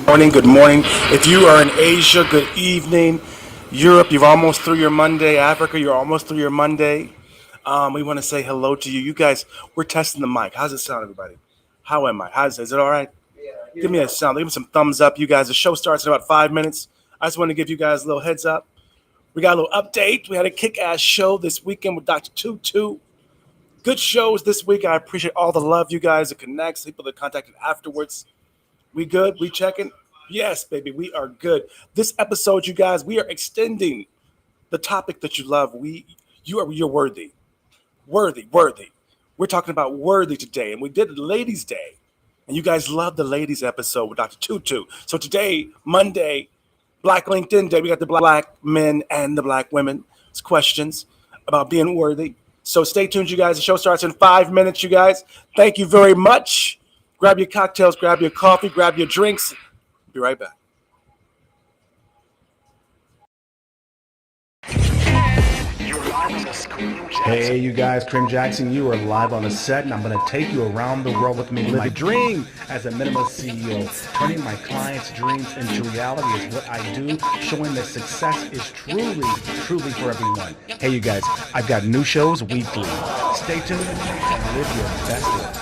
Morning, good morning. If you are in Asia, good evening. Europe, you're almost through your Monday. Africa, you're almost through your Monday. We want to say hello to you. You guys, we're testing the mic. How's it sound, everybody? How am I? Is it all right? Give me a sound. Give me some thumbs up, you guys. The show starts in about 5 minutes. I just want to give you guys a little heads up. We got a little update. We had a kick-ass show this weekend with Dr. Tutu. Good shows this week. I appreciate all the love, you guys, that connects, people that contacted afterwards. We good? We checking? Yes, baby, we are good. This episode, you guys, we are extending the topic that you love. You're worthy. Worthy. We're talking about worthy today, and we did Ladies' Day. And you guys love the ladies episode with Dr. Tutu. So today, Monday, Black LinkedIn Day, we got the black men and the black women's questions about being worthy. So stay tuned, you guys. The show starts in 5 minutes, you guys. Thank you very much. Grab your cocktails, grab your coffee, grab your drinks. Be right back. Hey, you guys, Krim Jackson, you are live on the set, and I'm going to take you around the world with me. My dream as a minimalist CEO, turning my clients' dreams into reality is what I do, showing that success is truly for everyone. Hey, you guys, I've got new shows weekly. Stay tuned and live your best life.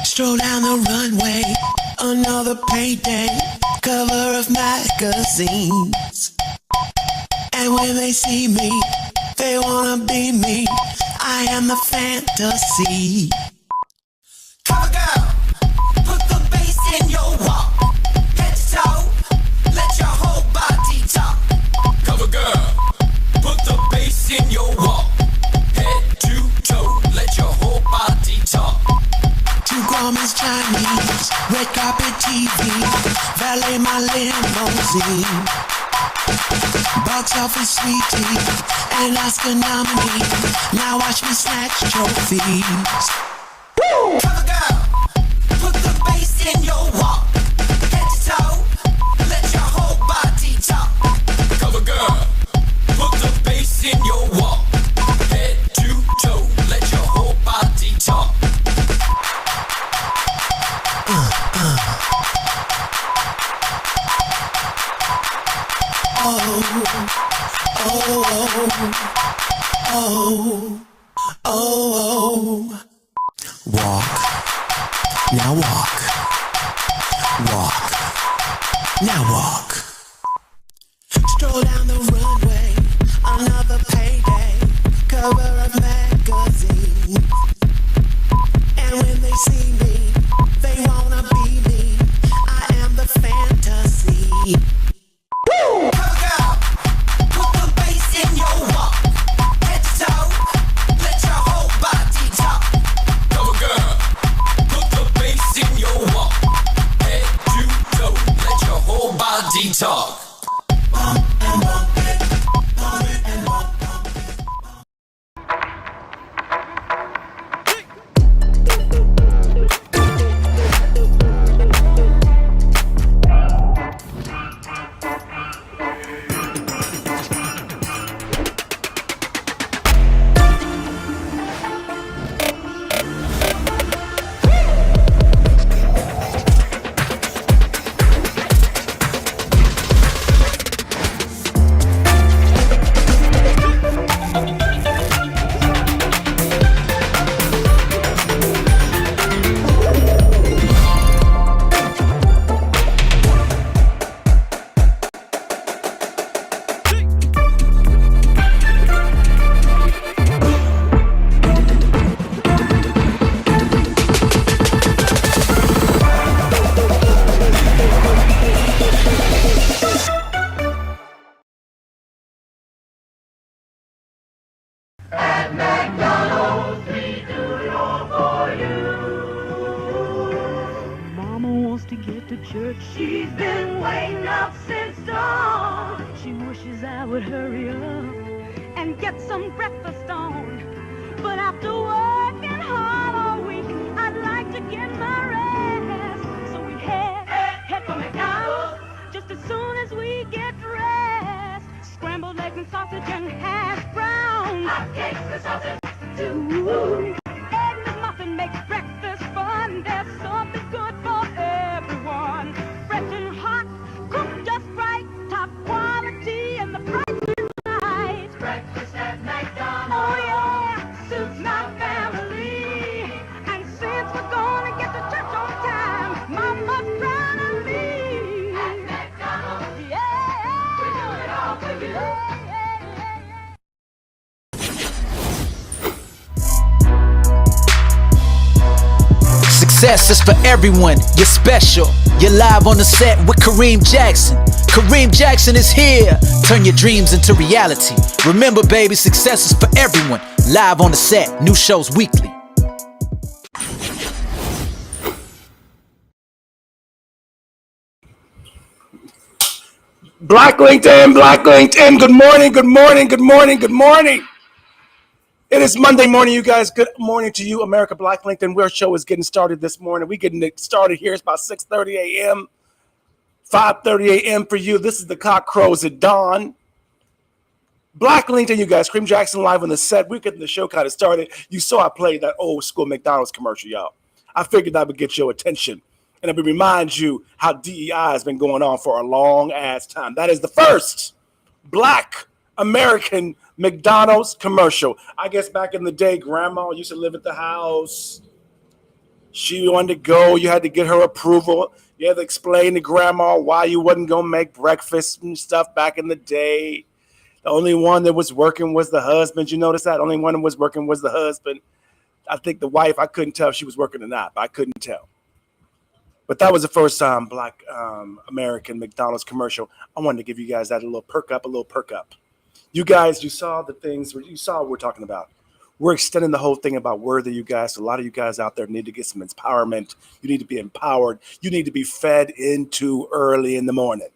Stroll down the runway, another payday, cover of magazines. And when they see me, they wanna be me. I am the fantasy. Cover girl, put the bass in your walk. Head to toe, let your whole body talk. Cover girl, put the bass in your walk. Head to toe, let your whole body talk. Two garments Chinese, red carpet TV, valet my limousine. Box office sweetie, and Oscar nominee. Now watch me snatch trophies. Woo! Cover girl, put the bass in your walk. Head to toe, let Oh. Walk, now walk. Walk, now walk. Stroll down the runway, another payday, cover of magazine. And when they see me, they wanna be me. I am the fantasy. Woo! Girl, put the bass in your walk. Head to toe, let your whole body talk. Cover girl, put the bass in your walk. Head to toe, let your whole body talk. Bump and bump it, bump it and bump it. Church. She's been waiting up since dawn. She wishes I would hurry up and get some breakfast on. But after working hard all week, I'd like to get my rest. So we head for McDonald's just as soon as we get dressed. Scrambled eggs and sausage and hash browns. Hot cakes and sausage too. Egg McMuffin makes breakfast fun. There's something good for everyone. Fresh and hot, cooked just right, top quality, and the price is right. Breakfast at McDonald's. Oh yeah, suits my family. And since we're gonna get to church on time, Mama's proud of me. At McDonald's, yeah, we do it all for you. Success is for everyone, you're special. You're live on the set with Kareem Jackson. Kareem Jackson is here. Turn your dreams into reality. Remember baby, success is for everyone. Live on the set, new shows weekly. Black LinkedIn, good morning, good morning, good morning, good morning. It is Monday morning, you guys. Good morning to you, America. Black LinkedIn. Our show is getting started this morning. We're getting it started here. It's about 6:30 a.m., 5:30 a.m. for you. This is the cock crows at dawn. Black LinkedIn, you guys. Kareem Jackson live on the set. We're getting the show kind of started. You saw I played that old school McDonald's commercial, y'all. I figured that would get your attention. And it would remind you how DEI has been going on for a long ass time. That is the first Black American McDonald's commercial. I guess back in the day, grandma used to live at the house. She wanted to go. You had to get her approval. You had to explain to grandma why you wasn't going to make breakfast and stuff back in the day. The only one that was working was the husband. You notice that? The only one that was working was the husband. I think the wife, I couldn't tell if she was working or not. I couldn't tell. But that was the first time Black American McDonald's commercial. I wanted to give you guys that a little perk up. You guys, you saw the things, you saw what we're talking about. We're extending the whole thing about worthy, you guys. A lot of you guys out there need to get some empowerment. You need to be empowered. You need to be fed into early in the morning.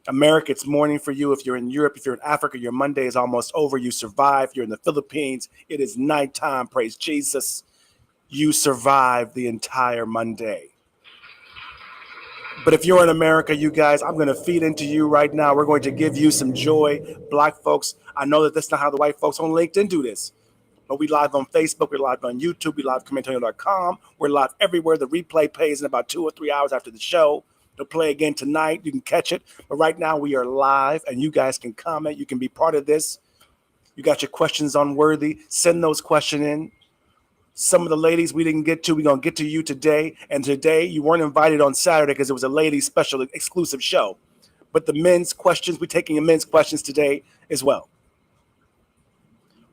America, it's morning for you. If you're in Europe, if you're in Africa, your Monday is almost over. You survived. You're in the Philippines. It is nighttime. Praise Jesus. You survived the entire Monday. But if you're in America, you guys, I'm going to feed into you right now. We're going to give you some joy. Black folks, I know that that's not how the white folks on LinkedIn do this. But we live on Facebook. We're live on YouTube. We live on commentator.com. We're live everywhere. The replay plays in about 2 or 3 hours after the show. They'll play again tonight. You can catch it. But right now we are live, and you guys can comment. You can be part of this. You got your questions on Worthy. Send those questions in. Some of the ladies we didn't get to, we're going to get to you today. And today you weren't invited on Saturday because it was a ladies special exclusive show. But the men's questions, we're taking your men's questions today as well.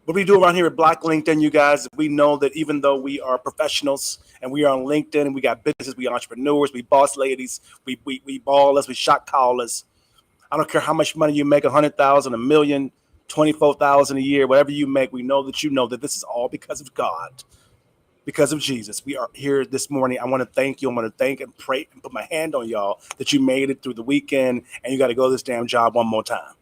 What we do around here at Black LinkedIn, you guys, we know that even though we are professionals and we are on LinkedIn and we got businesses, we entrepreneurs, we boss ladies, we ballers, we shot callers. I don't care how much money you make, 100,000, a million, 24,000 a year, whatever you make, we know that this is all because of God, because of Jesus. We are here this morning. I want to thank you. I want to thank and pray and put my hand on y'all that you made it through the weekend and you got to go this damn job one more time.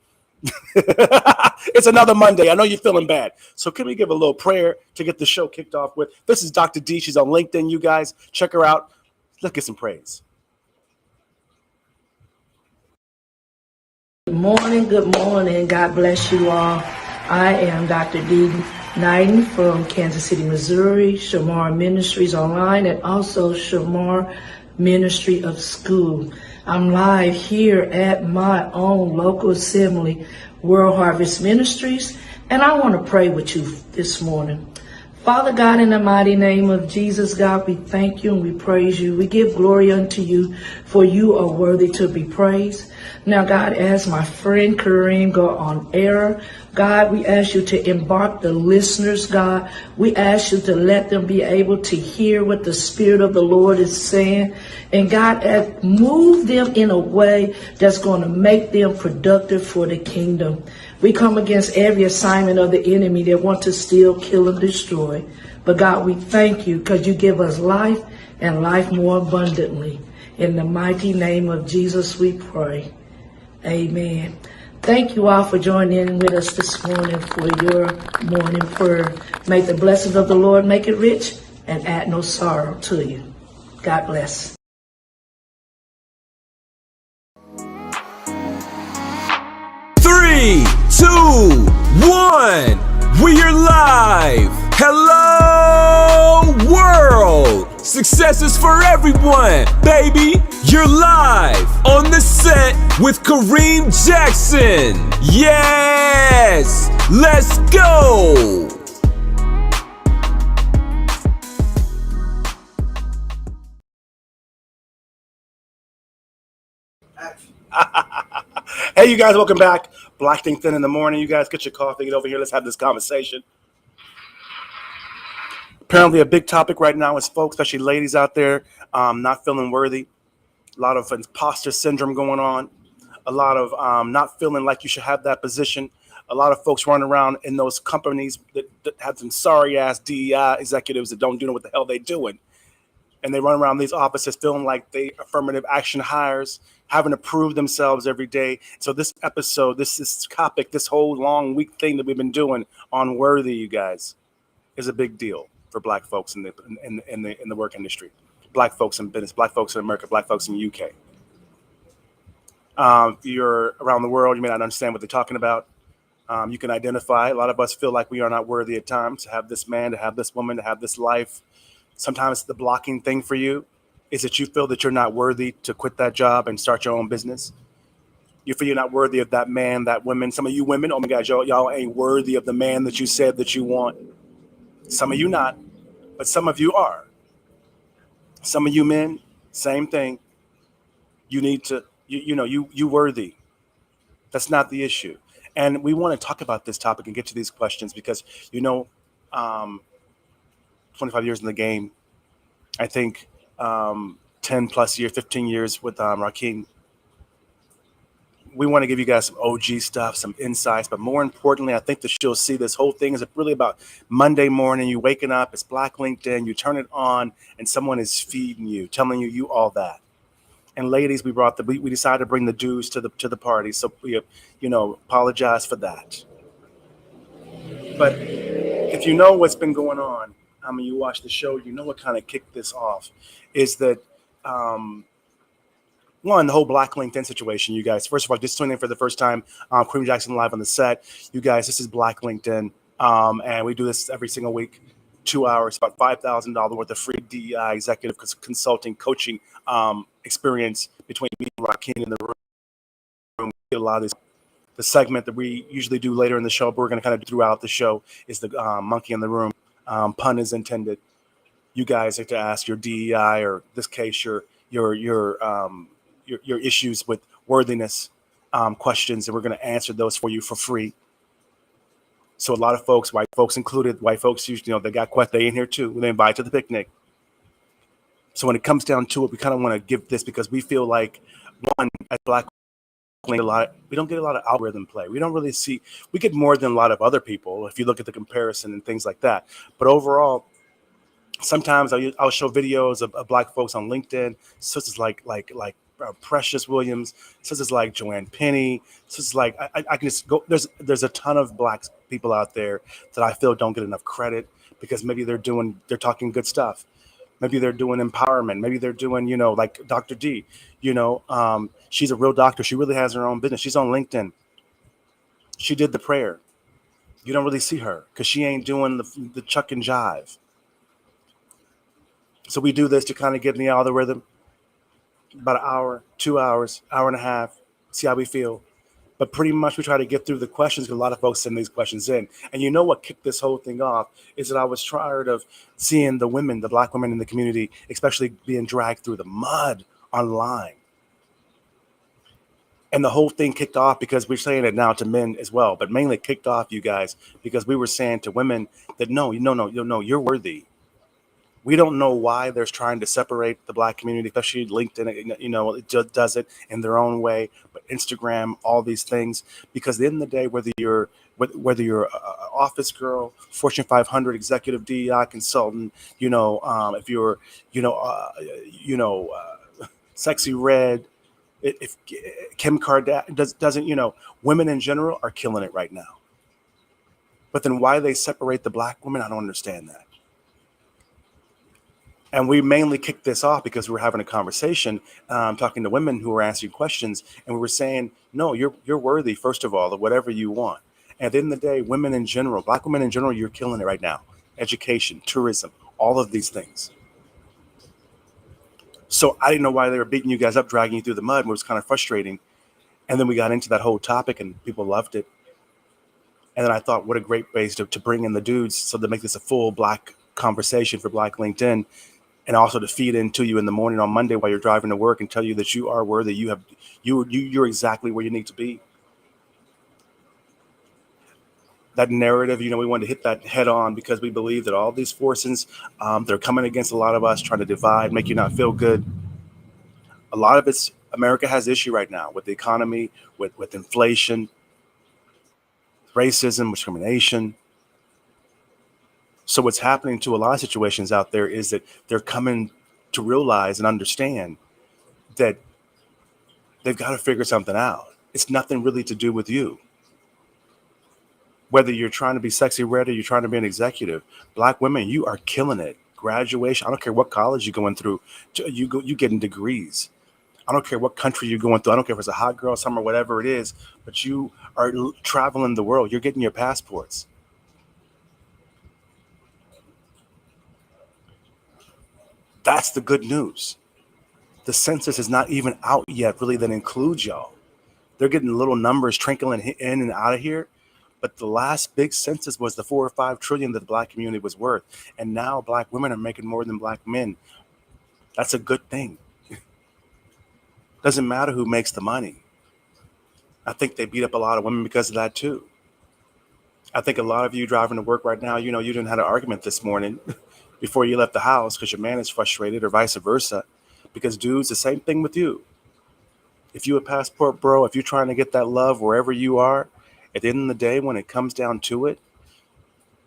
It's another Monday. I know you're feeling bad. So can we give a little prayer to get the show kicked off with? This is Dr. D. She's on LinkedIn, you guys. Check her out. Let's get some praise. Good morning. God bless you all. I am Dr. D. Knighton from Kansas City, Missouri, Shamar Ministries Online, and also Shamar Ministry of School. I'm live here at my own local assembly, World Harvest Ministries, and I want to pray with you this morning. Father God, in the mighty name of Jesus, God, we thank you and we praise you. We give glory unto you, for you are worthy to be praised. Now, God, as my friend Kareem go on air, God, we ask you to embark the listeners, God. We ask you to let them be able to hear what the Spirit of the Lord is saying. And God, move them in a way that's going to make them productive for the kingdom. We come against every assignment of the enemy that want to steal, kill, and destroy. But God, we thank you because you give us life and life more abundantly. In the mighty name of Jesus, we pray. Amen. Thank you all for joining in with us this morning for your morning prayer. May the blessings of the Lord make it rich and add no sorrow to you. God bless. 3, 2, 1. We are live. Hello, world. Success is for everyone, baby. You're live on the set with Kareem Jackson. Yes, let's go. Hey, you guys, welcome back. Black LinkedIn in the morning. You guys get your coffee, get over here. Let's have this conversation. Apparently, a big topic right now is folks, especially ladies out there, not feeling worthy. A lot of imposter syndrome going on. A lot of not feeling like you should have that position. A lot of folks running around in those companies that have some sorry-ass DEI executives that don't know what the hell they're doing. And they run around these offices feeling like they affirmative action hires, having to prove themselves every day. So this episode, this topic, this whole long week thing that we've been doing on Worthy, you guys, is a big deal for Black folks in the work industry, Black folks in business, Black folks in America, Black folks in the UK. If you're around the world, you may not understand what they're talking about. You can identify. A lot of us feel like we are not worthy at times to have this man, to have this woman, to have this life. Sometimes the blocking thing for you is that you feel that you're not worthy to quit that job and start your own business. You feel you're not worthy of that man, that woman. Some of you women, oh my God, y'all ain't worthy of the man that you said that you want. Some of you not, but some of you are. Some of you men, same thing. You need to, you worthy. That's not the issue. And we want to talk about this topic and get to these questions because, 25 years in the game, I think 10 plus years, 15 years with Rockeen. We want to give you guys some OG stuff, some insights, but more importantly, I think that you'll see this whole thing is really about Monday morning, you waking up, it's Black LinkedIn, you turn it on, and someone is feeding you, telling you all that. And ladies, we decided to bring the dues to the party, so we, apologize for that. But if you know what's been going on, you watch the show, you know what kind of kicked this off, is that one, the whole Black LinkedIn situation, you guys. First of all, just tuning in for the first time, Kareem Jackson live on the set. You guys, this is Black LinkedIn, and we do this every single week. 2 hours, about $5,000 worth of free DEI executive consulting coaching experience between me and Rockeen in the room. We get a lot of this. The segment that we usually do later in the show, but we're going to kind of do throughout the show, is the monkey in the room. Pun is intended. You guys have to ask your DEI, or in this case, your issues with worthiness questions, and we're going to answer those for you for free. So a lot of folks, white folks included, white folks usually, they got questions. They in here too. They invite to the picnic. So when it comes down to it, we kind of want to give this because we feel like, one, as Black, we don't get a lot of algorithm play. We don't really see. We get more than a lot of other people if you look at the comparison and things like that. But overall, sometimes I'll show videos of Black folks on LinkedIn, such as like Precious Williams, such as like Joanne Penny, such as like I can just go. There's a ton of Black people out there that I feel don't get enough credit because maybe they're talking good stuff. Maybe they're doing empowerment. Maybe they're doing, like Dr. D, she's a real doctor. She really has her own business. She's on LinkedIn. She did the prayer. You don't really see her because she ain't doing the chuck and jive. So we do this to kind of get in the algorithm, about an hour, 2 hours, hour and a half, see how we feel. But pretty much we try to get through the questions because a lot of folks send these questions in. And you know what kicked this whole thing off is that I was tired of seeing the women, the Black women in the community, especially being dragged through the mud online. And the whole thing kicked off because we're saying it now to men as well, but mainly kicked off, you guys, because we were saying to women that no, you're worthy. We don't know why they're trying to separate the Black community, especially LinkedIn, it does it in their own way, but Instagram, all these things, because at the end of the day, whether you're an office girl, Fortune 500 executive DEI consultant, if you're, sexy red, if Kim Kardashian doesn't, women in general are killing it right now. But then why they separate the Black women, I don't understand that. And we mainly kicked this off because we were having a conversation, talking to women who were asking questions, and we were saying, no, you're worthy, first of all, of whatever you want. And at the end of the day, women in general, Black women in general, you're killing it right now. Education, tourism, all of these things. So I didn't know why they were beating you guys up, dragging you through the mud, and it was kind of frustrating. And then we got into that whole topic, and people loved it. And then I thought, what a great base to bring in the dudes, so to make this a full Black conversation for Black LinkedIn. And also to feed into you in the morning on Monday while you're driving to work and tell you that you are worthy. You're exactly where you need to be. That narrative, we wanted to hit that head on because we believe that all these forces, they're coming against a lot of us, trying to divide, make you not feel good. A lot of it's America has issue right now with the economy, with inflation, racism, discrimination. So what's happening to a lot of situations out there is that they're coming to realize and understand that they've got to figure something out. It's nothing really to do with you. Whether you're trying to be sexy red or you're trying to be an executive, Black women, you are killing it. Graduation, I don't care what college you're going through, you getting degrees. I don't care what country you're going through. I don't care if it's a hot girl summer, whatever it is, but you are traveling the world. You're getting your passports. That's the good news. The census is not even out yet, really, that includes y'all. They're getting little numbers trickling in and out of here. But the last big census was the 4 or 5 trillion that the Black community was worth. And now Black women are making more than Black men. That's a good thing. Doesn't matter who makes the money. I think they beat up a lot of women because of that too. I think a lot of you driving to work right now, you didn't have an argument this morning before you left the house because your man is frustrated, or vice versa. Because dudes, the same thing with you. If you're a passport bro, if you're trying to get that love wherever you are, at the end of the day, when it comes down to it,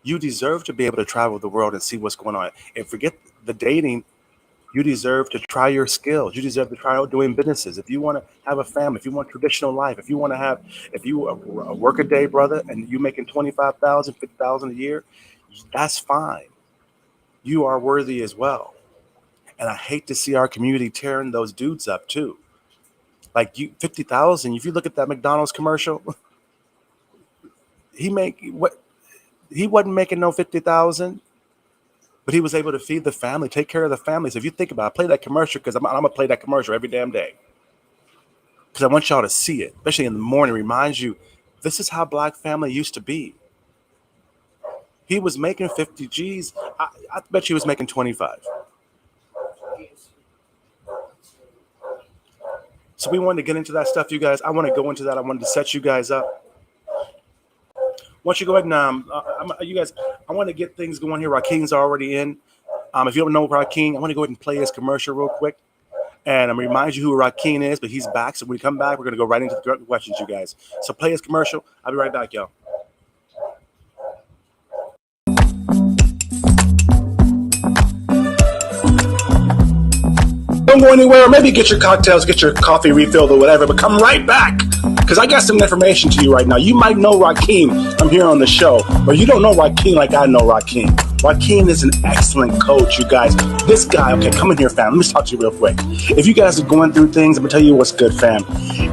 you deserve to be able to travel the world and see what's going on. And forget the dating. You deserve to try your skills. You deserve to try out doing businesses. If you want to have a family, if you want traditional life, if you work a day, brother, and you making 25,000, 50,000 a year, that's fine. You are worthy as well. And I hate to see our community tearing those dudes up too. Like 50,000. If you look at that McDonald's commercial, he wasn't making no 50,000. but he was able to feed the family, take care of the family. So if you think about it, I play that commercial because I'm going to play that commercial every damn day because I want y'all to see it, especially in the morning. Reminds you, this is how Black family used to be. He was making 50 G's. I bet you he was making 25. So we wanted to get into that stuff, you guys. I want to go into that. I wanted to set you guys up. Once you go ahead and you guys, I want to get things going here. Rockeen's already in. If you don't know Rockeen, I want to go ahead and play his commercial real quick. And I'm going to remind you who Rockeen is, but he's back. So when we come back, we're going to go right into the questions, you guys. So play his commercial. I'll be right back, y'all. Don't go anywhere. Maybe get your cocktails, get your coffee refilled or whatever, but come right back because I got some information to you right now. You might know Rockeen. I'm here on the show, but you don't know Rockeen like I know Rockeen. Rockeen is an excellent coach, you guys. This guy, okay, come in here, fam. Let me talk to you real quick. If you guys are going through things, I'm going to tell you what's good, fam.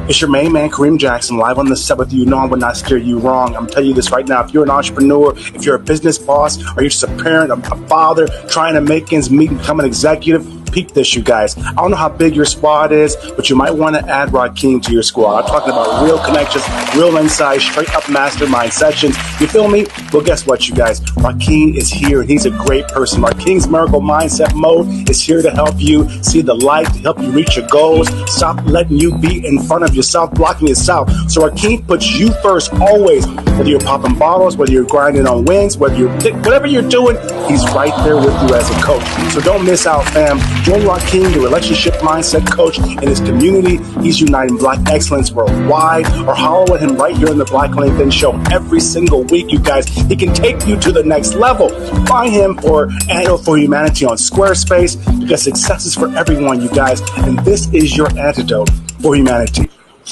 It's your main man, Kareem Jackson, live on the set with you. No, I would not steer you wrong. I'm telling you this right now. If you're an entrepreneur, if you're a business boss, or you're just a parent, a father, trying to make ends meet and become an executive, peep this, you guys. I don't know how big your squad is, but you might want to add Rockeen to your squad. I'm talking about real connections, real insight, straight up mastermind sessions. You feel me? Well, guess what, you guys? Rockeen is here, and he's a great person. Rockeen's Miracle Mindset Mode is here to help you see the light, to help you reach your goals. Stop letting you be in front of yourself, blocking yourself. So Rockeen puts you first always. Whether you're popping bottles, whether you're grinding on wins, whatever you're doing, he's right there with you as a coach. So don't miss out, fam. Join Rockeen, the relationship mindset coach, in his community. He's uniting Black excellence worldwide. Or holler at him right here on the Black LinkedIn show every single week, you guys. He can take you to the next level. Find him or Antidote for Humanity on Squarespace because success is for everyone, you guys. And this is your antidote for humanity.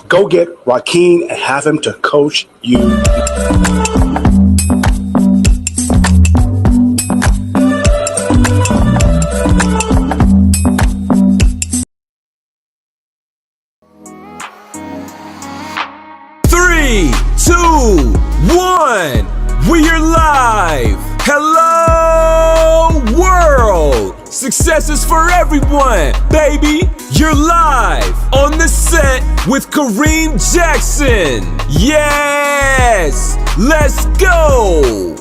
Go get Rockeen and have him to coach you. Three, two, one. We are live. Hello, world. Success is for everyone, baby. You're live on the set with Kareem Jackson. Yes, let's go.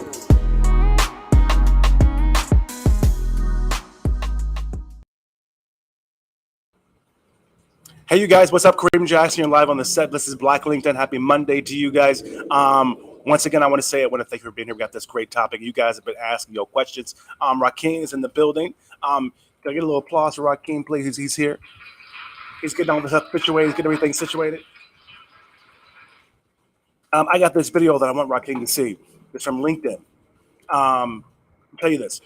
Hey, you guys, what's up? Kareem Jackson, you're live on the set. This is Black LinkedIn. Happy Monday to you guys. Once again, I want to say I want to thank you for being here. We got this great topic. You guys have been asking your questions. Rockeen is in the building. Can I get a little applause for Rockeen, please? He's here. He's getting all this stuff situated. He's getting everything situated. I got this video that I want Rockeen to see. It's from LinkedIn. I'll tell you this.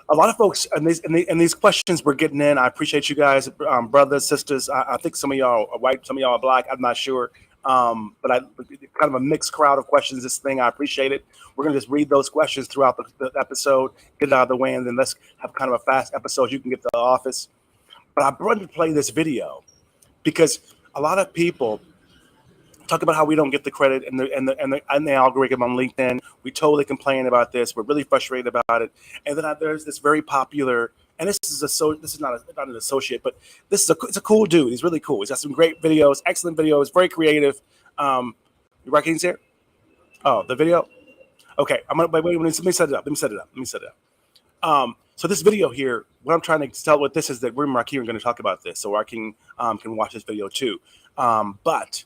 A lot of folks and these questions we're getting in. I appreciate you guys, brothers, sisters. I think some of y'all are white, some of y'all are Black. I'm not sure, but I kind of a mixed crowd of questions. This thing, I appreciate it. We're gonna just read those questions throughout the episode, get it out of the way, and then let's have kind of a fast episode. You can get to the office, but I wanted to play this video because a lot of people talk about how we don't get the credit and the algorithm on LinkedIn. We totally complain about this. We're really frustrated about it. And then there's this very popular, and this is not an associate, but it's a cool dude. He's really cool. He's got some great videos, excellent videos, very creative. Rockeen's here. Oh, the video. Okay, wait. Let me set it up. So this video here, what I'm trying to tell with this is that we're and Rockeen are going to talk about this, so Rockeen can watch this video too. But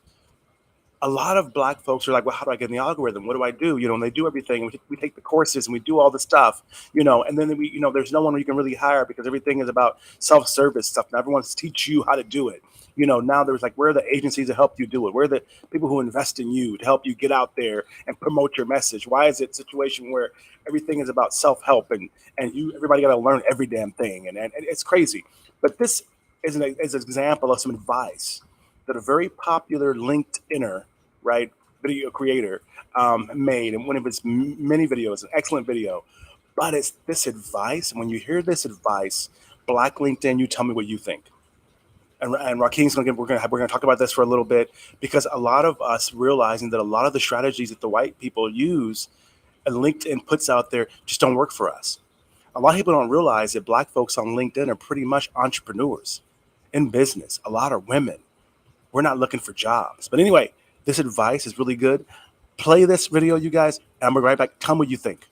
a lot of Black folks are like, well, how do I get in the algorithm? What do I do? And they do everything. We take the courses and we do all the stuff, and then there's no one you can really hire because everything is about self-service stuff. And everyone's teach you how to do it. Now there's like, where are the agencies to help you do it? Where are the people who invest in you to help you get out there and promote your message? Why is it a situation where everything is about self-help and everybody got to learn every damn thing? And it's crazy. But this is an example of some advice that a very popular LinkedIner, right, video creator made in one of his many videos, an excellent video. But it's this advice. When you hear this advice, Black LinkedIn, you tell me what you think. And Rockeen's we're gonna talk about this for a little bit because a lot of us realizing that a lot of the strategies that the white people use and LinkedIn puts out there just don't work for us. A lot of people don't realize that black folks on LinkedIn are pretty much entrepreneurs in business. A lot of women. We're not looking for jobs. But anyway, this advice is really good. Play this video, you guys, and I'm going to be right back. Tell me what you think.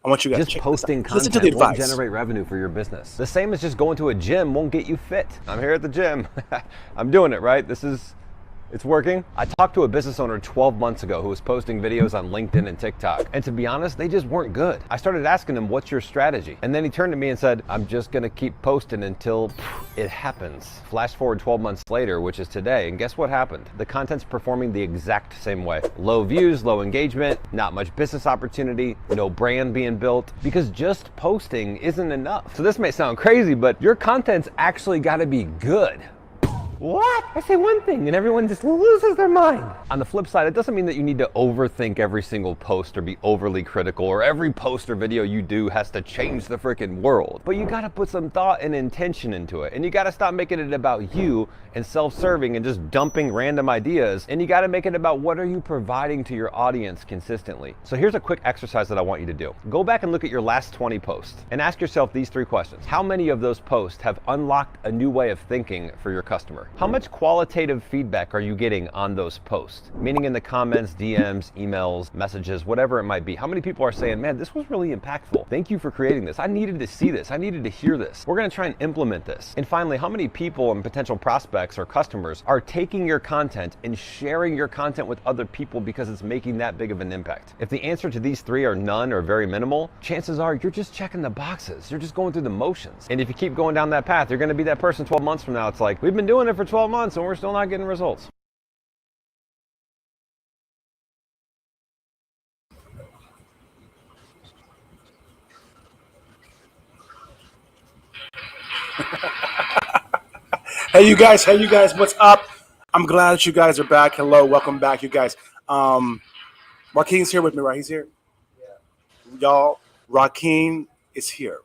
I want you guys Just to check posting this out. Listen to content the won't advice. generate revenue for your business. The same as just going to a gym won't get you fit. I'm here at the gym. I'm doing it, right? It's working. I talked to a business owner 12 months ago who was posting videos on LinkedIn and TikTok. And to be honest, they just weren't good. I started asking him, what's your strategy? And then he turned to me and said, I'm just gonna keep posting until it happens. Flash forward 12 months later, which is today, and guess what happened? The content's performing the exact same way. Low views, low engagement, not much business opportunity, no brand being built, because just posting isn't enough. So this may sound crazy, but your content's actually gotta be good. What? I say one thing and everyone just loses their mind. On the flip side, it doesn't mean that you need to overthink every single post or be overly critical, or every post or video you do has to change the freaking world. But you gotta put some thought and intention into it. And you gotta stop making it about you and self-serving and just dumping random ideas. And you gotta make it about what are you providing to your audience consistently. So here's a quick exercise that I want you to do. Go back and look at your last 20 posts and ask yourself these 3 questions. How many of those posts have unlocked a new way of thinking for your customer? How much qualitative feedback are you getting on those posts? Meaning in the comments, DMs, emails, messages, whatever it might be. How many people are saying, man, this was really impactful. Thank you for creating this. I needed to see this. I needed to hear this. We're gonna try and implement this. And finally, how many people and potential prospects or customers are taking your content and sharing your content with other people because it's making that big of an impact? If the answer to these 3 are none or very minimal, chances are you're just checking the boxes. You're just going through the motions. And if you keep going down that path, you're gonna be that person 12 months from now. It's like, we've been doing it for 12 months and we're still not getting results. Hey, you guys. Hey, you guys. What's up? I'm glad that you guys are back. Hello. Welcome back, you guys. Rockeen's here with me, right? He's here. Yeah. Y'all, Rockeen is here.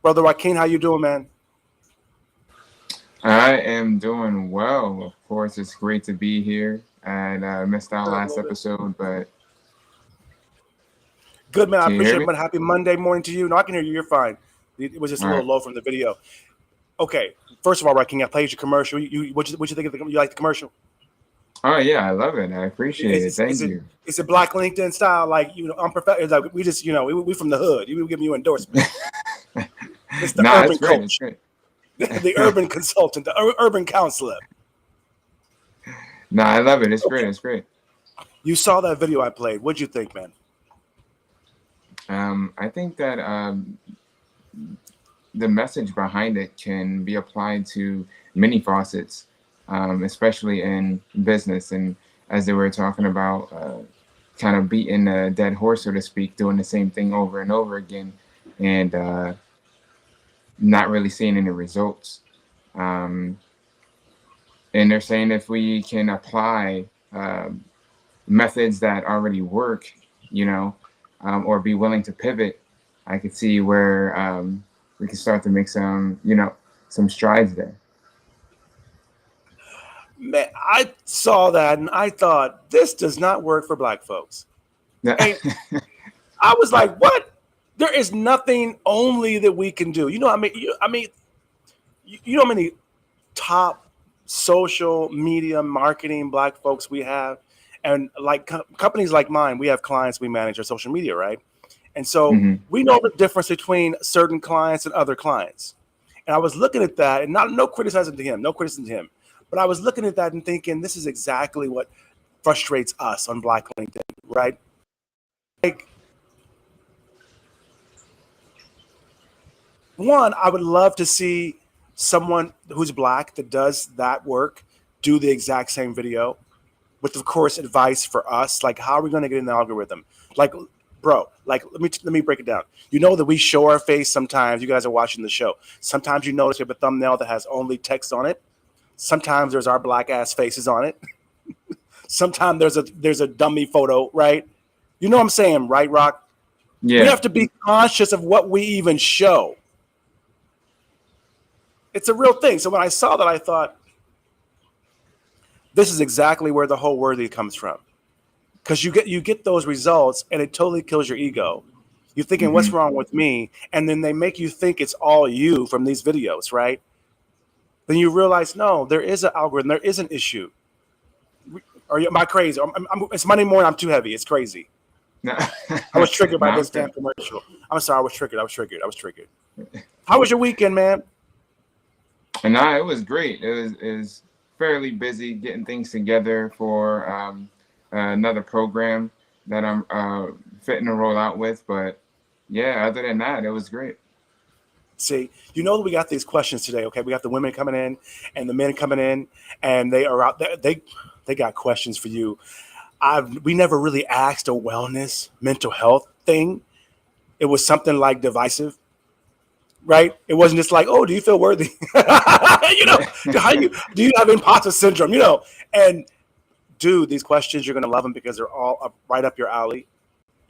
Brother Rockeen, how you doing, man? I am doing well. Of course, it's great to be here. And I missed our last episode, but Good, man. I can you hear appreciate me? it. But happy Monday morning to you. No, I can hear you. You're fine. It was just a All little right. low from the video. Okay. First of all, Rockeen, I played your commercial. What you think of the, you like the commercial? Oh yeah, I love it. I appreciate it. Thank you. Is it black LinkedIn style? Like, I'm like we just, we from the hood. We giving you endorsement. It's the Nah, urban it's great. coach, It's great. the urban consultant, the urban counselor. Nah, I love it. It's great. It's great. You saw that video I played. What'd you think, man? I think that the message behind it can be applied to many facets, especially in business. And as they were talking about, kind of beating a dead horse, so to speak, doing the same thing over and over again, and not really seeing any results. And they're saying if we can apply methods that already work, or be willing to pivot, I could see where we can start to make some strides there. Man, I saw that and I thought this does not work for black folks. And I was like, what? There is nothing only that we can do. You know how many top social media marketing black folks we have? And like companies like mine, we have clients, we manage our social media, right? And so we know the difference between certain clients and other clients. And I was looking at that, and no criticism to him, but I was looking at that and thinking, this is exactly what frustrates us on Black LinkedIn, right? Like, one, I would love to see someone who's black that does that work do the exact same video with, of course, advice for us. Like, how are we going to get in the algorithm? Like, bro, like, let me break it down. You know that we show our face sometimes. You guys are watching the show. Sometimes you notice you have a thumbnail that has only text on it. Sometimes there's our black ass faces on it. Sometimes there's a dummy photo, right? You know what I'm saying, right, Rock? Yeah. We have to be conscious of what we even show. It's a real thing. So when I saw that, I thought, this is exactly where the whole worthy comes from. Because you get those results and it totally kills your ego. You're thinking, what's wrong with me? And then they make you think it's all you from these videos, right? Then you realize, no, there is an algorithm. There is an issue. Am I crazy? It's Monday morning. I'm too heavy. It's crazy. No, I was triggered by no, this damn commercial. I'm sorry. I was triggered. How was your weekend, man? And no, it was great. It was fairly busy getting things together for another program that I'm fitting to roll out with. But yeah, other than that, it was great. See, you know that we got these questions today. Okay, we got the women coming in and the men coming in, and they are out there. They got questions for you. We never really asked a wellness, mental health thing. It was something like divisive, right? It wasn't just like, oh, do you feel worthy? Do you have imposter syndrome? And dude, these questions, you're gonna love them because they're all right up your alley.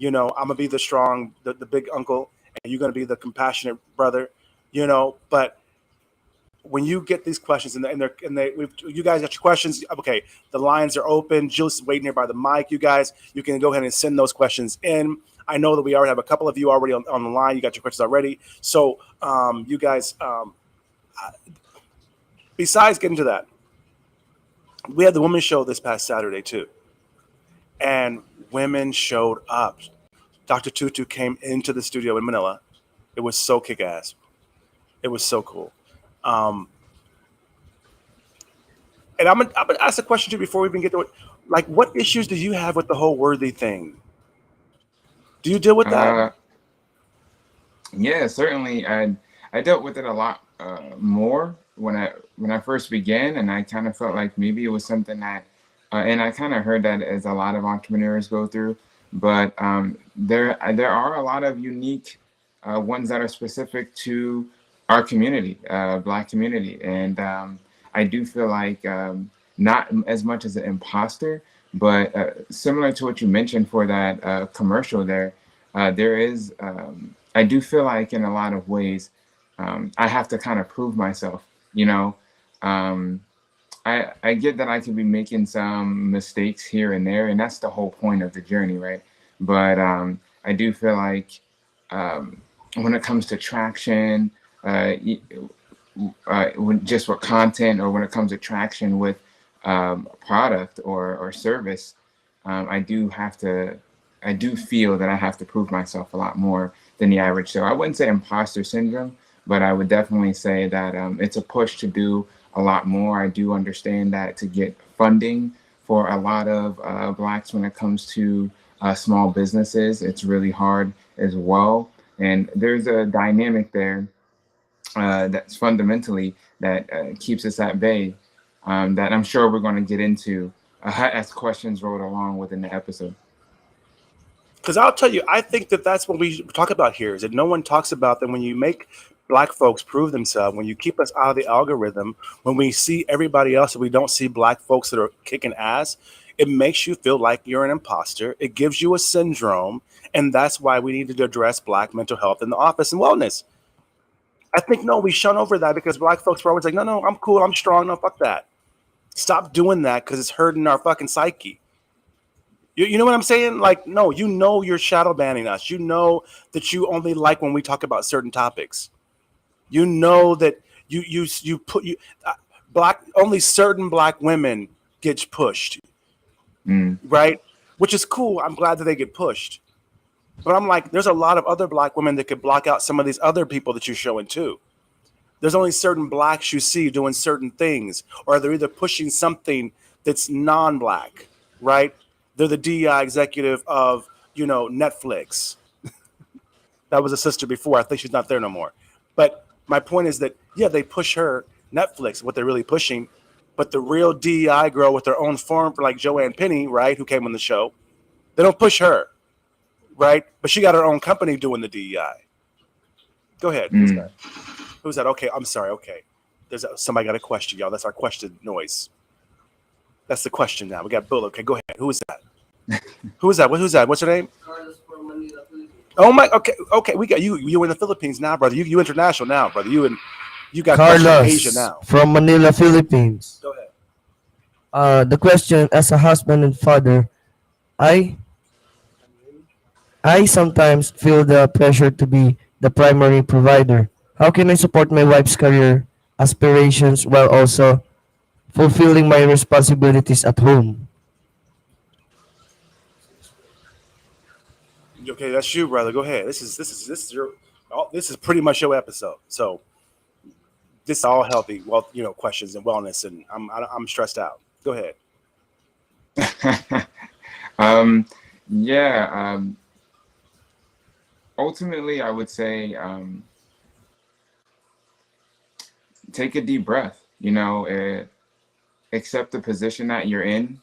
I'm gonna be the strong, the big uncle, and you're gonna be the compassionate brother. But when you get these questions you guys got your questions. Okay, the lines are open. Jill's waiting here by the mic. You guys, you can go ahead and send those questions in. I know that we already have a couple of you already on the line. You got your questions already. So you guys, besides getting to that, we had the women's show this past Saturday too. And women showed up. Dr. Tutu came into the studio in Manila. It was so kick-ass. It was so cool. And I'm gonna ask a question to you before we even get to it. Like, what issues do you have with the whole worthy thing? Do you deal with that? Yeah, certainly. I dealt with it a lot more when I first began, and I kind of felt like maybe it was something that, and I kind of heard that as a lot of entrepreneurs go through. But there are a lot of unique ones that are specific to our community, Black community, and I do feel like not as much as an imposter, but similar to what you mentioned for that commercial there is, I do feel like in a lot of ways, I have to kind of prove myself, I get that I could be making some mistakes here and there, and that's the whole point of the journey, right? But I do feel like when it comes to traction, just with content, or when it comes to traction with product or service, I do feel that I have to prove myself a lot more than the average. So I wouldn't say imposter syndrome, but I would definitely say that it's a push to do a lot more. I do understand that to get funding for a lot of Blacks when it comes to small businesses, it's really hard as well. And there's a dynamic there that's fundamentally that keeps us at bay, that I'm sure we're going to get into as questions rolled along within the episode. Because I'll tell you, I think that's what we talk about here, is that no one talks about that when you make Black folks prove themselves, when you keep us out of the algorithm, when we see everybody else and we don't see Black folks that are kicking ass, it makes you feel like you're an imposter. It gives you a syndrome. And that's why we need to address Black mental health in the office and wellness. I think, no, we shun over that because Black folks are always like, no, I'm cool, I'm strong, no, fuck that. Stop doing that because it's hurting our fucking psyche. You know what I'm saying? Like, no, you're shadow banning us. You know that you only like when we talk about certain topics. You know that only certain Black women get pushed, right? Which is cool. I'm glad that they get pushed. But I'm like, there's a lot of other Black women that could block out some of these other people that you're showing too. There's only certain Blacks you see doing certain things, or they're either pushing something that's non-Black, right? They're the DEI executive of, Netflix. That was a sister before. I think she's not there no more. But my point is that, yeah, they push her, Netflix, what they're really pushing. But the real DEI girl with their own firm, for like Joanne Penny, right, who came on the show, they don't push her, right? But she got her own company doing the DEI. Go ahead. Who's that? Okay, I'm sorry. Okay. Somebody got a question, y'all. That's our question noise. That's the question now. We got Bill. Okay, go ahead. Who is that? Who's that? What's her name? Carlos from Manila, Philippines. Oh my. Okay. We got you. You in the Philippines now, brother. You international now, brother. You got Carlos Asia now. from Manila, Philippines. Go ahead. The question: as a husband and father, I I sometimes feel the pressure to be the primary provider. How can I support my wife's career aspirations while also fulfilling my responsibilities at home? Okay, that's you, brother. Go ahead. This is your this is pretty much your episode. So this is all healthy, well, questions and wellness, and I'm stressed out. Go ahead. um, yeah. Ultimately, I would say take a deep breath. Accept the position that you're in,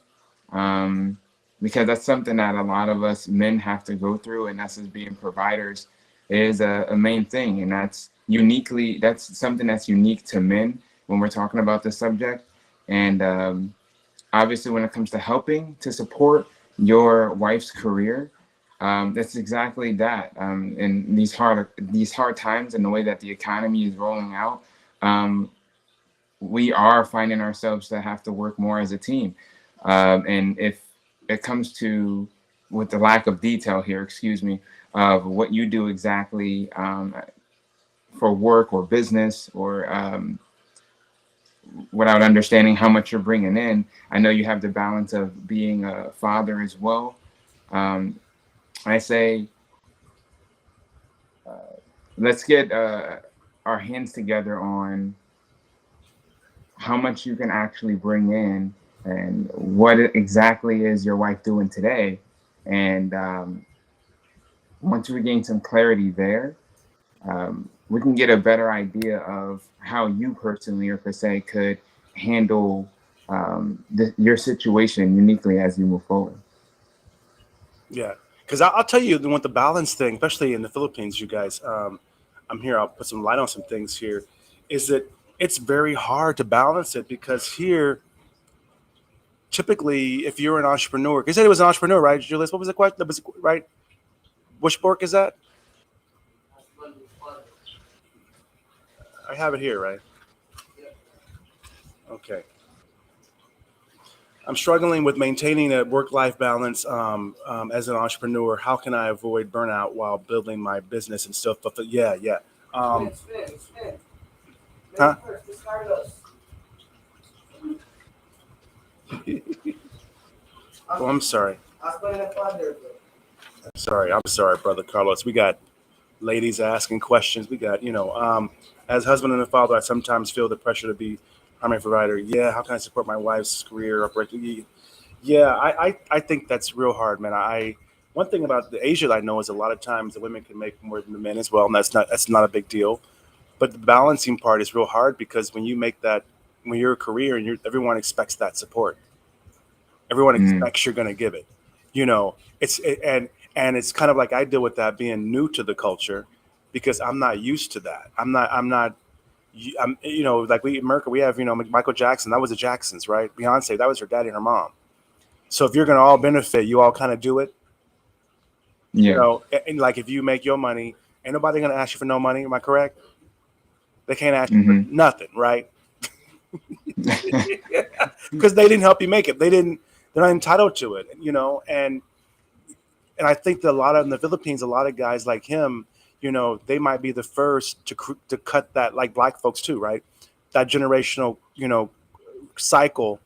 um, because that's something that a lot of us men have to go through, and that's as being providers is a main thing, and that's something that's unique to men when we're talking about this subject. And obviously, when it comes to helping to support your wife's career, that's exactly that. In these hard times and the way that the economy is rolling out, um, we are finding ourselves to have to work more as a team. And if it comes to, with the lack of detail here, excuse me, of what you do exactly for work or business, or without understanding how much you're bringing in, I know you have the balance of being a father as well. Um, I say, let's get our hands together on how much you can actually bring in, and what exactly is your wife doing today. And once we gain some clarity there, we can get a better idea of how you personally or per se could handle your situation uniquely as you move forward. Yeah, because I'll tell you with the balance thing, especially in the Philippines, you guys. I'm here. I'll put some light on some things here. Is that it's very hard to balance it because here, typically, if you're an entrepreneur, because he was an entrepreneur, right, Julius? What was the question? That was right. Which pork is that? I have it here, right? Okay. I'm struggling with maintaining a work-life balance as an entrepreneur. How can I avoid burnout while building my business and still fulfill? Yeah, yeah. Um, huh? Oh, I'm sorry. I'm sorry, brother Carlos. We got ladies asking questions. We got, as husband and a father, I sometimes feel the pressure to be primary provider. Yeah, how can I support my wife's career? Yeah, I think that's real hard, man. One thing about the Asia that I know is a lot of times the women can make more than the men as well, and that's not a big deal. But the balancing part is real hard because when you make that, when you're a career and everyone expects that support, everyone Mm, expects you're going to give it. And it's kind of like I deal with that being new to the culture because I'm not used to that. I'm like we America, we have Michael Jackson. That was the Jacksons, right? Beyonce, that was her daddy and her mom. So if you're going to all benefit, you all kind of do it. yeah. And like if you make your money, ain't nobody going to ask you for no money. Am I correct? They can't ask you for Hmm. nothing, right? Because they didn't help you make it. They're not entitled to it, and I think that a lot of in the Philippines, a lot of guys like him, they might be the first to cut that, like black folks too, right? That generational, cycle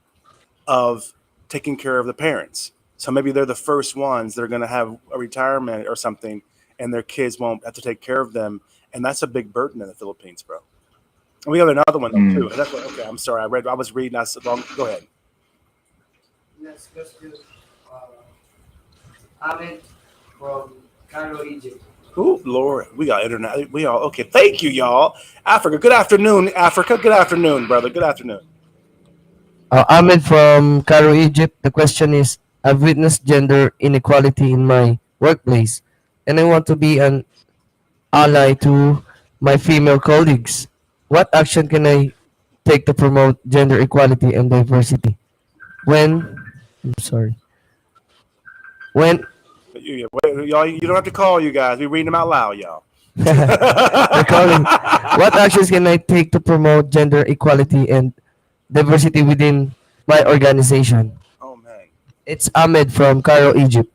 of taking care of the parents. So maybe they're the first ones that are going to have a retirement or something, and their kids won't have to take care of them, and that's a big burden in the Philippines, bro. And we have another one though too. Mm. And that's what, okay. I'm sorry. I was reading. I said wrong. Go ahead. Next question. Ahmed from Cairo, Egypt. Oh Lord, we got internet. We all okay. Thank you, y'all. Africa. Good afternoon, Africa. Good afternoon, brother. Good afternoon. Ahmed from Cairo, Egypt. The question is, I've witnessed gender inequality in my workplace, and I want to be an ally to my female colleagues. What action can I take to promote gender equality and diversity? I'm sorry, when Y'all, you don't have to call you guys. We reading them out loud, y'all. recalling, what actions can I take to promote gender equality and diversity within my organization? Oh man, It's Ahmed from Cairo, Egypt.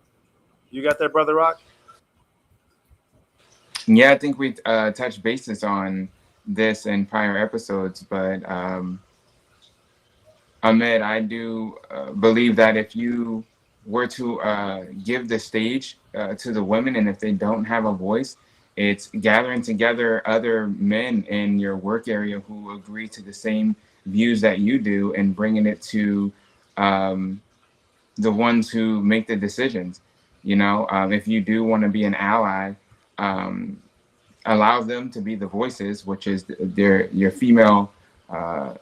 you got that, brother Rock? Yeah, I think we touched bases on this in prior episodes, but Ahmed, I do believe that if you were to give the stage to the women, and if they don't have a voice, it's gathering together other men in your work area who agree to the same views that you do, and bringing it to um, the ones who make the decisions. If you do want to be an ally, um, allow them to be the voices, which is your female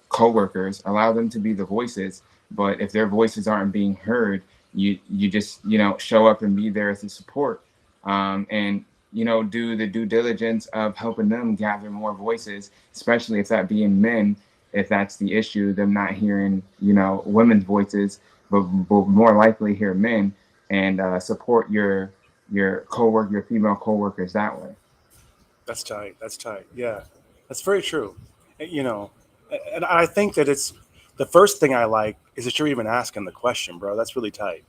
co-workers. Allow them to be the voices, but if their voices aren't being heard, you just show up and be there as a support, and do the due diligence of helping them gather more voices, especially if that being men. If that's the issue, them not hearing women's voices, but more likely hear men, and support your female co-workers that way. That's tight. That's tight. Yeah, that's very true. You know, and I think that it's the first thing I like is that you're even asking the question, bro. That's really tight.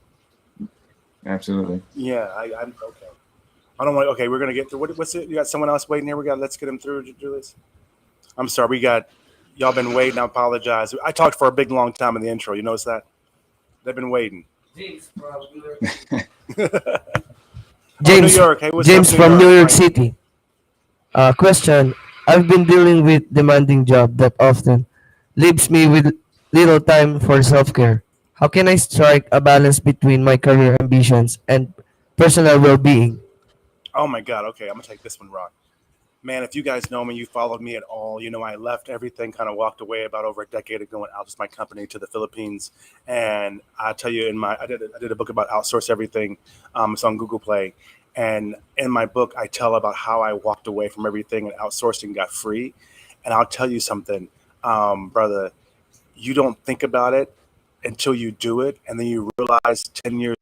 Absolutely. Yeah, I'm okay. I don't want. Okay, we're gonna get through. What's it? You got someone else waiting here. We got. Let's get him through. Do this. I'm sorry. We got. Y'all been waiting. I apologize. I talked for a big long time in the intro. You notice that? They've been waiting. Oh, New James York. Hey, what's up, James New from New York? York Mike? City. Question. I've been dealing with demanding job that often leaves me with little time for self-care. How can I strike a balance between my career ambitions and personal well-being? Oh my God. Okay, I'm gonna take this one, Rock. Man, if you guys know me, you followed me at all, I left everything, kind of walked away about over a decade ago and outsourced my company to the Philippines. And I tell you, I did a book about outsource everything. It's on Google Play. And in my book, I tell about how I walked away from everything and outsourced and got free. And I'll tell you something, brother, you don't think about it until you do it. And then you realize 10 years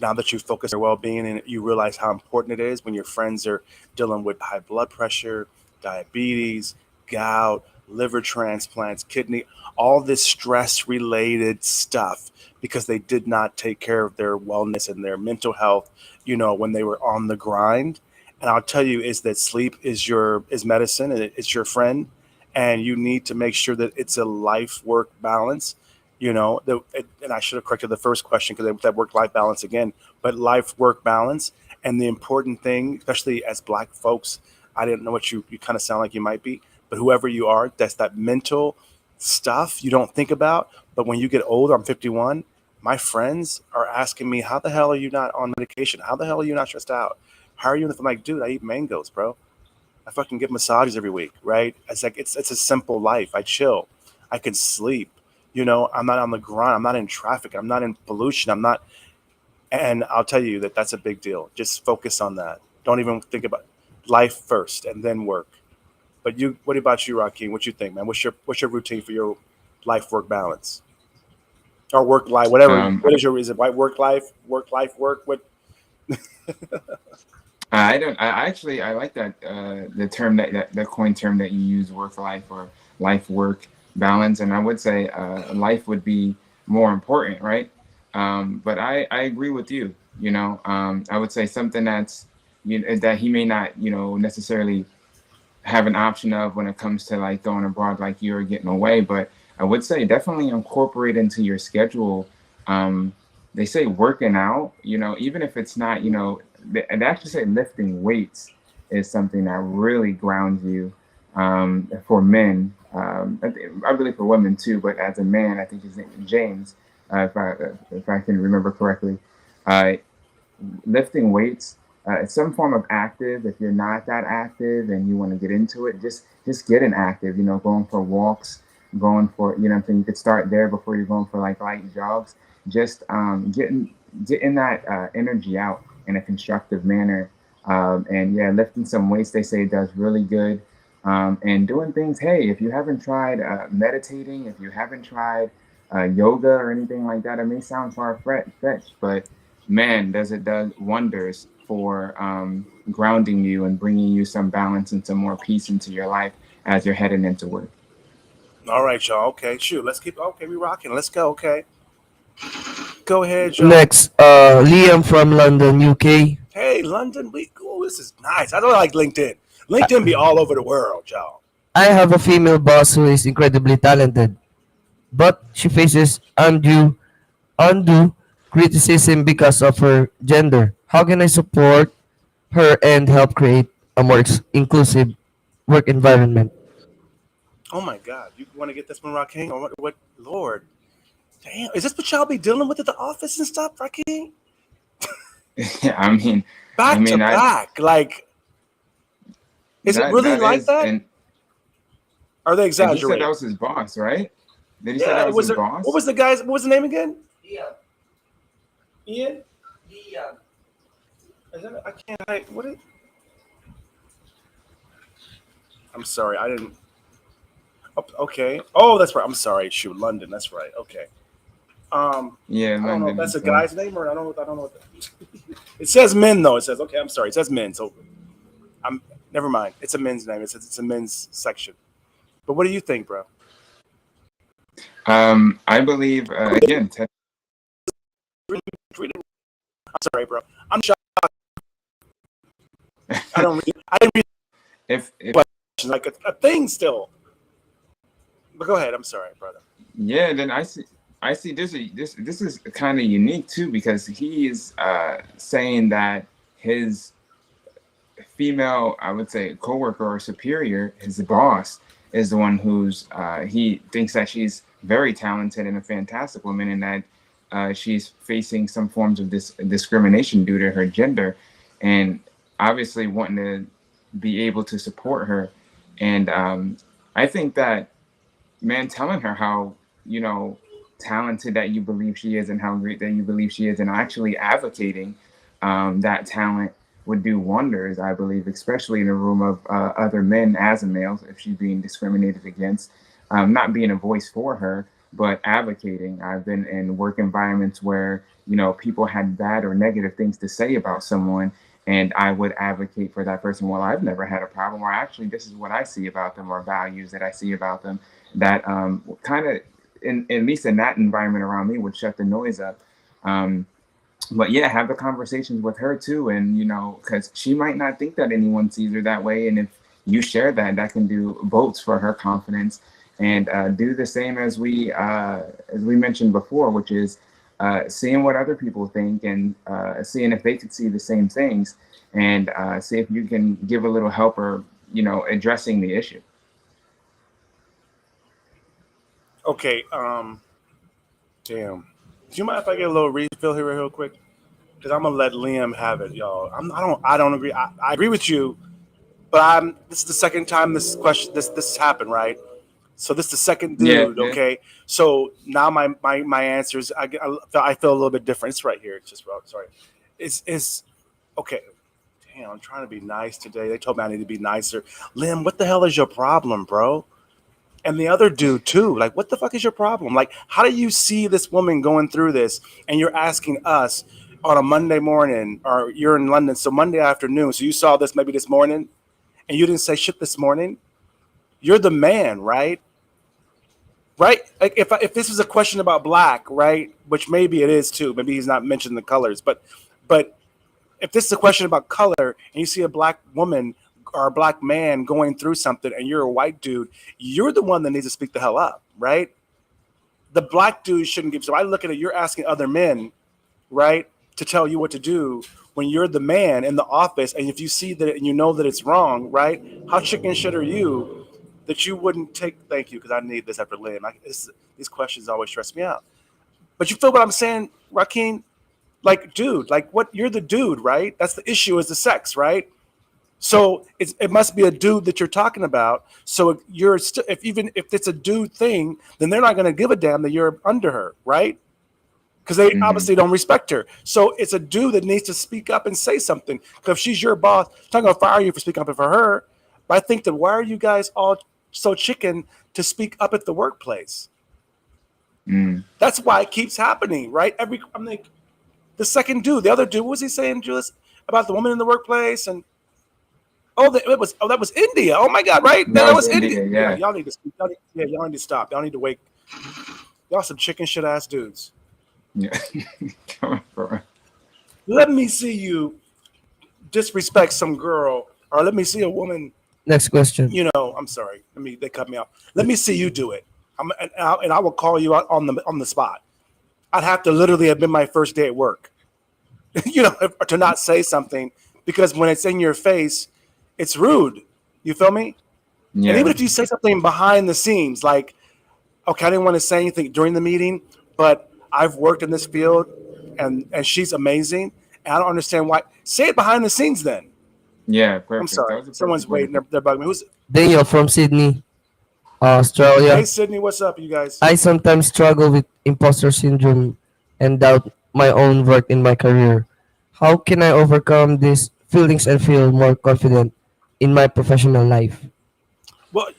now that you focus on your well-being and you realize how important it is when your friends are dealing with high blood pressure, diabetes, gout, liver transplants, kidney, all this stress related stuff because they did not take care of their wellness and their mental health, when they were on the grind. And I'll tell you is that sleep is medicine and it's your friend, and you need to make sure that it's a life work balance. And I should have corrected the first question because that work life balance again, but life work balance. And the important thing, especially as black folks, I didn't know what you kind of sound like you might be, but whoever you are, that's that mental stuff you don't think about. But when you get older, I'm 51, my friends are asking me, how the hell are you not on medication? How the hell are you not stressed out? How are you? I'm like, dude, I eat mangoes, bro. I fucking get massages every week, right? It's like it's a simple life. I chill. I can sleep. I'm not on the grind. I'm not in traffic. I'm not in pollution. I'm not. And I'll tell you that that's a big deal. Just focus on that. Don't even think about life first and then work. But what about you, Rockeen? What you think, man? What's your routine for your life work balance or work life, whatever? Um, What is it? White work life, work? What? I don't. I actually I like that the term that the coin term that you use, work life or life work balance, and I would say life would be more important, right? But I agree with you. I would say something that's that he may not necessarily have an option of when it comes to like going abroad, like you're getting away. But I would say definitely incorporate into your schedule. Um, they say working out, even if it's not, they actually say lifting weights is something that really grounds you for men. I believe for women too, but as a man, I think his name is James, if I can remember correctly. Uh, Lifting weights, it's some form of active. If you're not that active and you want to get into it, just getting active. Going for walks, going for what I'm saying. You could start there before you're going for like light jogs. Just getting that energy out in a constructive manner. And yeah, lifting some weights, they say, does really good. And doing things. Hey, if you haven't tried meditating, if you haven't tried yoga or anything like that, it may sound far-fetched, but man, does wonders for grounding you and bringing you some balance and some more peace into your life as you're heading into work. All right, y'all. Okay, shoot. Let's keep. Okay, we rocking. Let's go. Okay, go ahead, y'all. Next, Liam from London, UK. Hey, London, this is nice. I don't like LinkedIn. LinkedIn be all over the world, y'all. I have a female boss who is incredibly talented, but she faces undue criticism because of her gender. How can I support her and help create a more inclusive work environment? Oh my God, you want to get this one, Rockeen? Or what? Lord, damn, is this what y'all be dealing with at the office and stuff, Rockeen? I mean, I Back to mean, I back, like, is it that really that like is, that? Are they and he said that exaggerating? was his boss, right? Did he say Yeah, that it was was. his What boss? was the guy's? What was the name again? Ian. Is that, I can't. What? I'm sorry, I didn't. Oh, okay. Oh, that's right. I'm sorry. Shoot, London. That's right. Okay. Yeah, I don't know if London that's a himself. guy's name or I don't know. I don't know. What it says men though. It says okay. I'm sorry. It says men. So I'm never mind. It's a men's name. It says it's a men's section. But what do you think, bro? I believe again. I'm sorry, bro. I'm shocked. I don't. I didn't read If the question like a thing still. But go ahead. I'm sorry, brother. Yeah, then I see this is kind of unique too because he is saying that his female, I would say, coworker or superior, his boss, is the one who's he thinks that she's very talented and a fantastic woman, and that she's facing some forms of discrimination due to her gender, and obviously wanting to be able to support her, and I think that man telling her how you know talented that you believe she is and how great that you believe she is and actually advocating that talent would do wonders, I believe, especially in a room of other men as a male if she's being discriminated against, not being a voice for her but advocating. I've been in work environments where people had bad or negative things to say about someone, and I would advocate for that person. Well, I've never had a problem, or actually this is what I see about them, or values that I see about them that kind of, at least in that environment around me, would shut the noise up. Um, but yeah, have the conversations with her too, and because she might not think that anyone sees her that way, and if you share that, that can do votes for her confidence, and do the same as we mentioned before, which is seeing what other people think and seeing if they could see the same things, and see if you can give a little help or addressing the issue. Okay. Damn. Do you mind if I get a little refill here real quick? Because I'm gonna let Liam have it, y'all. I don't agree. I agree with you, but this is the second time this happened, right? So this is the second Yeah, dude, yeah. okay? So now my answers, I feel a little bit different. It's right here. It's just sorry. It's okay. Damn, I'm trying to be nice today. They told me I need to be nicer. Lim, what the hell is your problem, bro? And the other dude too. Like, what the fuck is your problem? Like, how do you see this woman going through this, and you're asking us on a Monday morning, or you're in London, so Monday afternoon. So you saw this maybe this morning, and you didn't say shit this morning. You're the man, right? Right? Like, if this was a question about black, right? Which maybe it is too. Maybe he's not mentioning the colors, but if this is a question about color and you see a black woman or a black man going through something and you're a white dude, you're the one that needs to speak the hell up, right? The black dude shouldn't give. So I look at it, you're asking other men, right, to tell you what to do when you're the man in the office, and if you see that and you know that it's wrong, right? How chicken shit are you that you wouldn't take? Thank you, because I need this after Liam. These questions always stress me out. But you feel what I'm saying, Rakeem? Like, dude, like what? You're the dude, right? That's the issue, is the sex, right? So it must be a dude that you're talking about. So if even if it's a dude thing, then they're not going to give a damn that you're under her, right? Because they Hmm. obviously don't respect her. So it's a dude that needs to speak up and say something. Because if she's your boss, I'm not going to fire you for speaking up for her. But I think that why are you guys all so chicken to speak up at the workplace? Mm. That's why it keeps happening, right? I'm like, the second dude, the other dude, what was he saying, Julius, about the woman in the workplace? And that was India. Oh my God, right? That That was was India. India, Yeah, yeah. y'all need to speak. Y'all need to stop. Y'all need to wake. Y'all some chicken shit ass dudes. Yeah. Come on, bro. Let me see you. disrespect some girl, or let me see a woman, Next question. I'm sorry. They cut me off. Let me see you do it. And I will call you out on the spot. I'd have to literally have been my first day at work, to not say something, because when it's in your face, it's rude. You feel me? And Yeah. even if you say something behind the scenes, like, okay, I didn't want to say anything during the meeting, but I've worked in this field, and she's amazing, and I don't understand why. Say it behind the scenes then. Yeah, I'm perfect. That sorry. was a Someone's perfect way to waiting. put They're bugging me. Who's? Daniel from Sydney, Hey, Australia. Sydney, what's up, you guys? I sometimes struggle with imposter syndrome and doubt my own worth in my career. How can I overcome these feelings and feel more confident in my professional life? Well,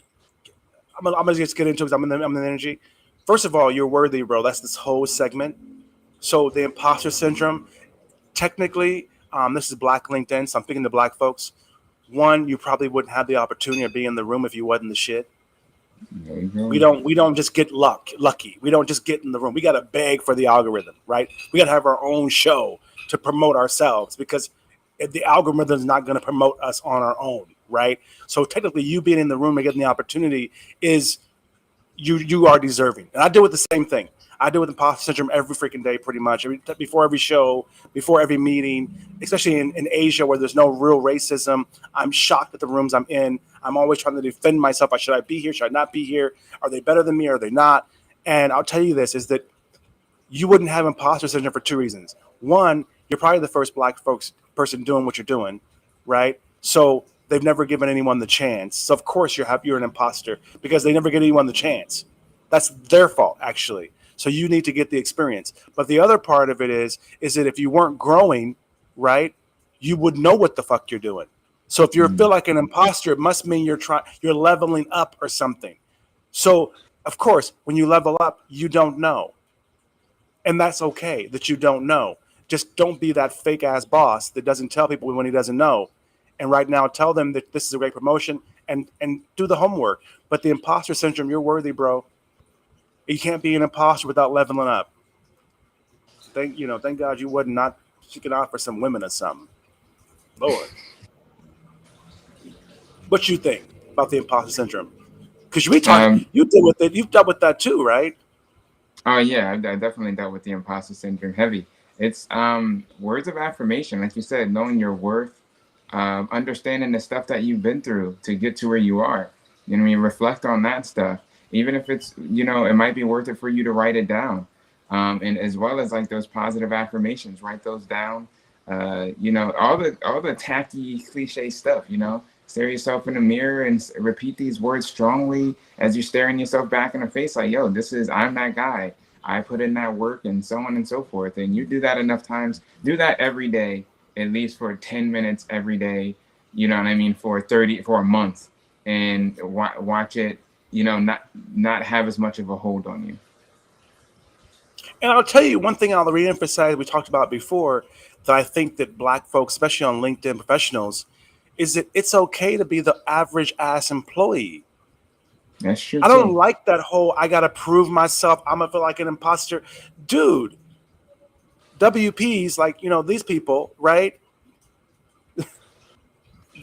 I'm gonna just get into it 'cause I'm in the energy. First of all, you're worthy, bro. That's this whole segment. So the imposter syndrome, technically, this is Black LinkedIn, so I'm speaking to Black folks. One, you probably wouldn't have the opportunity to be in the room if you wasn't the shit. There you go. We don't just get lucky. We don't just get in the room. We got to beg for the algorithm, right? We got to have our own show to promote ourselves, because the algorithm is not going to promote us on our own, right? So technically, you being in the room and getting the opportunity is you are deserving. And I deal with the same thing. I deal with imposter syndrome every freaking day, pretty much. Before every show, before every meeting, especially in Asia where there's no real racism. I'm shocked at the rooms I'm in. I'm always trying to defend myself. Should I be here? Should I not be here? Are they better than me? Are they not? And I'll tell you this, is that you wouldn't have imposter syndrome for two reasons. One, you're probably the first Black folks person doing what you're doing, right? So they've never given anyone the chance. So of course you're an imposter, because they never give anyone the chance. That's their fault, actually. So you need to get the experience. But the other part of it is that if you weren't growing, right, you would know what the fuck you're doing. So if you feel like an imposter, it must mean you're leveling up or something. So of course, when you level up, you don't know. And that's okay that you don't know. Just don't be that fake ass boss that doesn't tell people when he doesn't know. And right now, tell them that this is a great promotion, and do the homework. But the imposter syndrome, you're worthy, bro. You can't be an imposter without leveling up. Thank God you wasn't not seeking out for some women or something. Lord, what you think about the imposter syndrome? Because Um, you deal with it. You've dealt with that too, right? oh yeah, I definitely dealt with the imposter syndrome heavy. It's words of affirmation, like you said, knowing your worth, understanding the stuff that you've been through to get to where you are. You know what I mean? Reflect on that stuff. Even if it's, it might be worth it for you to write it down. And as well as like those positive affirmations, write those down. All the tacky cliche stuff, stare yourself in the mirror and repeat these words strongly as you're staring yourself back in the face, like, yo, I'm that guy. I put in that work, and so on and so forth. And you do that enough times, do that every day, at least for 10 minutes every day, you know what I mean, for a month, and watch it, not have as much of a hold on you. And I'll tell you one thing I'll reemphasize we talked about before, that I think that Black folks, especially on LinkedIn professionals, is that it's okay to be the average ass employee. That's true I don't too. like that whole I gotta prove myself. I'm gonna feel like an imposter. Dude, WPs, like, these people, right?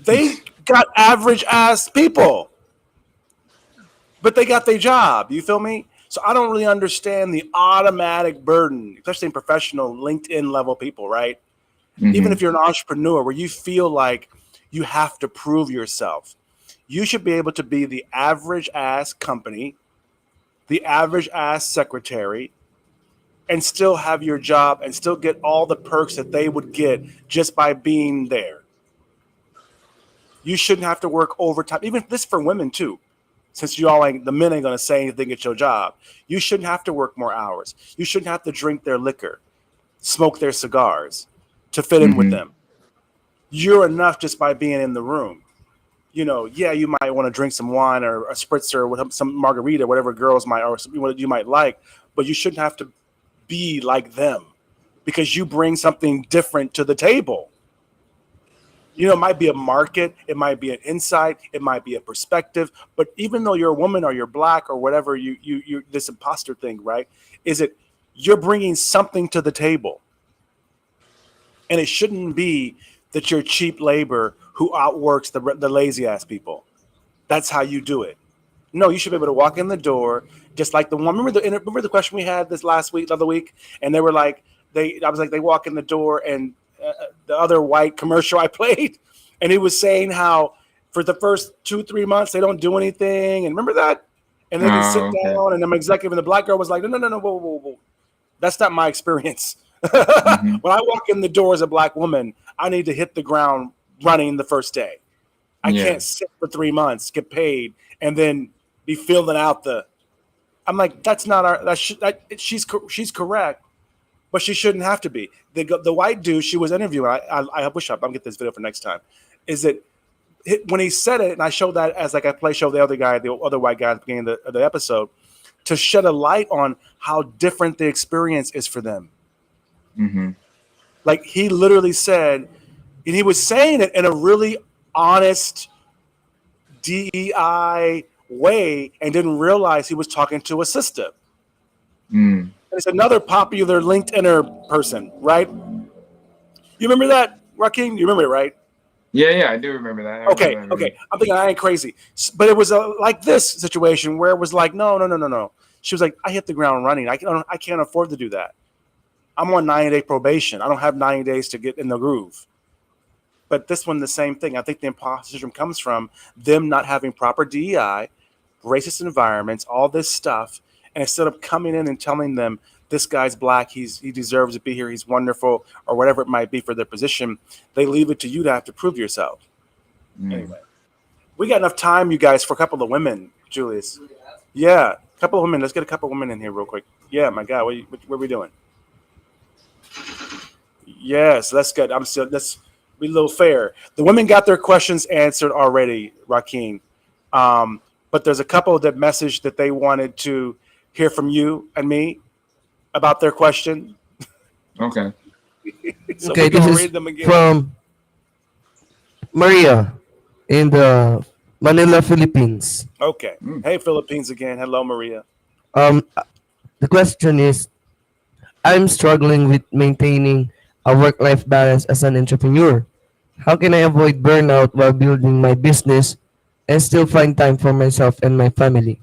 They got average ass people, but they got their job. You feel me? So I don't really understand the automatic burden, especially in professional LinkedIn level people, right? Even Hmm. if you're an entrepreneur where you feel like you have to prove yourself, you should be able to be the average ass company, the average ass secretary, and still have your job and still get all the perks that they would get just by being there. You shouldn't have to work overtime. Even this for women too. Since the men ain't gonna say anything at your job, you shouldn't have to work more hours. You shouldn't have to drink their liquor, smoke their cigars to fit in with Hmm. them. You're enough just by being in the room. Yeah, you might want to drink some wine or a spritzer with some margarita, whatever girls might or what you might like, but you shouldn't have to be like them, because you bring something different to the table. It might be a market, it might be an insight, it might be a perspective, but even though you're a woman or you're Black or whatever, you this imposter thing, right? Is it you're bringing something to the table, and it shouldn't be that you're cheap labor who outworks the lazy ass people. That's how you do it. No, you should be able to walk in the door just like the one. Remember the question we had this last week, the other week, and they were like, I was like, they walk in the door, and the other white commercial I played, and he was saying how for the first 2-3 months they don't do anything, and remember that, and then they sit Oh, okay. down, and I'm executive, and the black girl was like, no, whoa, whoa, whoa, that's not my experience. Hmm. When I walk in the door as a black woman, I need to hit the ground running the first day. I Yeah. can't sit for 3 months, get paid, and then be filling out the. I'm like, that's not our. She's correct, but she shouldn't have to be. The white dude she was interviewing. I wish I'm get this video for next time. Is that when he said it, and I showed that as like I show the other guy, the other white guy at the beginning of the episode, to shed a light on how different the experience is for them. Hmm. Like he literally said, and he was saying it in a really honest DEI way, and didn't realize he was talking to a sister. Mm. It's another popular LinkedIner person, right? You remember that, Rockeen? You remember it, right? Yeah, yeah, I do remember that. I Okay, remember that okay. I'm thinking I ain't crazy, but it was like this situation where it was like, no. She was like, I hit the ground running. I can't afford to do that. I'm on 90-day probation. I don't have 90 days to get in the groove. But this one, the same thing. I think the imposter syndrome comes from them not having proper DEI, racist environments, all this stuff. And instead of coming in and telling them this guy's black, he deserves to be here, he's wonderful, or whatever it might be for their position, they leave it to you to have to prove yourself. Anyway, we got enough time, you guys, for a couple of women, Julius. Yeah, a couple of women. Let's get a couple of women in here real quick. Yeah, my God, what are we doing? Yes, that's good. Let's be a little fair. The women got their questions answered already, Rockeen. But there's a couple that messaged that they wanted to hear from you and me about their question. Okay. So Okay, we're this gonna is read them again. from Maria in the Manila, Philippines. Okay. Hey, Philippines again. Hello, Maria. Um, the question is, I'm struggling with maintaining a work-life balance as an entrepreneur. How can I avoid burnout while building my business and still find time for myself and my family?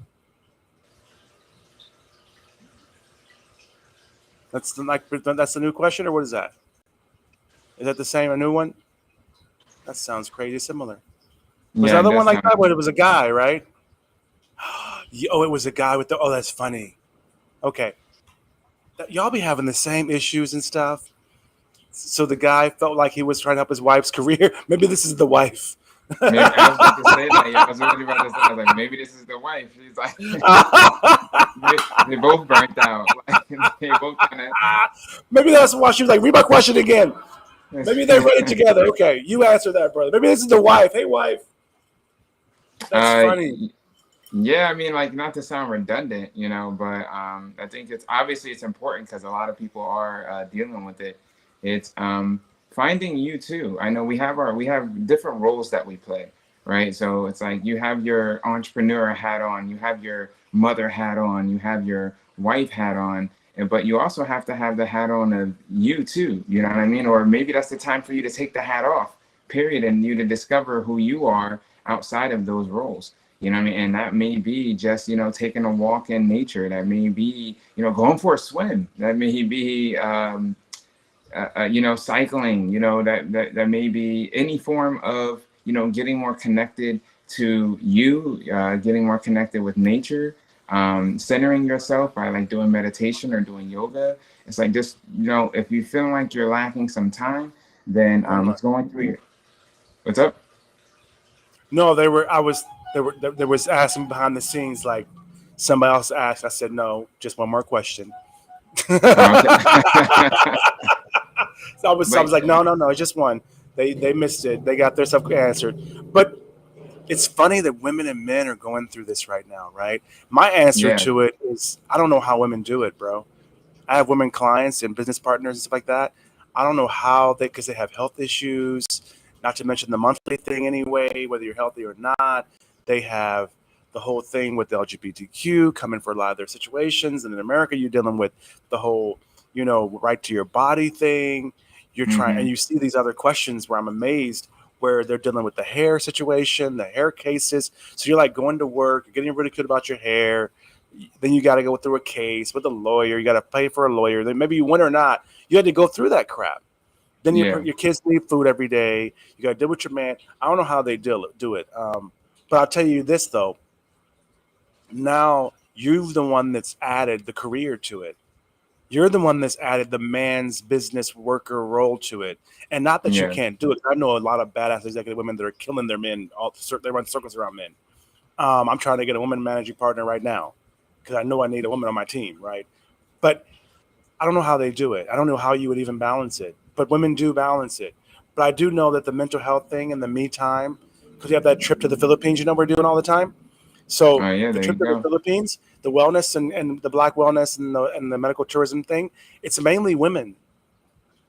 That's the new question, or what is that? Is that the same, a new one? That sounds crazy similar. Was the Yeah, other one that's like not. that when it was a guy, right? Oh, it was a guy with the. Oh, that's funny. Okay, y'all be having the same issues and stuff. So the guy felt like he was trying to help his wife's career. Maybe this is the wife. Maybe I was about to say that. Yeah, I was really about to say. I was like, maybe this is the wife. She's like, they both burnt out. Like, they both kind Maybe that's why she was like, read my question again. Maybe they read it of. together. Okay, you answer that, brother. Maybe this is the wife. Hey, wife. That's funny. Yeah, I mean, like, not to sound redundant, but I think it's important because a lot of people are dealing with it. It's finding you too. I know we have different roles that we play, right? So it's like you have your entrepreneur hat on, you have your mother hat on, you have your wife hat on, but you also have to have the hat on of you too. You know what I mean? Or maybe that's the time for you to take the hat off, period, and you to discover who you are outside of those roles. You know what I mean? And that may be just, taking a walk in nature. That may be, going for a swim. That may be, cycling. That may be any form of, getting more connected to you, getting more connected with nature, centering yourself by like doing meditation or doing yoga. It's like just, if you feel like you're lacking some time, then it's going through your, what's up? No, they were. There was asking behind the scenes, like somebody else asked. I said no, just one more question. So Okay. I was But like, no, it's just one. They missed it. They got their stuff answered. But it's funny that women and men are going through this right now, right? My answer yeah, to it is I don't know how women do it, bro. I have women clients and business partners and stuff like that. I don't know how because they have health issues, not to mention the monthly thing anyway, whether you're healthy or not. They have the whole thing with the LGBTQ coming for a lot of their situations. And in America, you're dealing with the whole, right to your body thing. You're trying, and you see these other questions where I'm amazed where they're dealing with the hair situation, the hair cases. So you're like going to work, you're getting ridiculed about your hair. Then you got to go through a case with a lawyer. You got to pay for a lawyer. Then maybe you win or not, you had to go through that crap. Then your kids need food every day. You got to deal with your man. I don't know how they do it. But I'll tell you this, though. Now you're the one that's added the career to it. You're the one that's added the man's business worker role to it. And not that you can't do it. I know a lot of badass executive women that are killing their men. They run circles around men. I'm trying to get a woman managing partner right now because I know I need a woman on my team, right? But I don't know how they do it. I don't know how you would even balance it. But women do balance it. But I do know that the mental health thing and the me time, because you have that trip to the Philippines, we're doing all the time. So the trip to the Philippines, the wellness and the Black wellness and the medical tourism thing, it's mainly women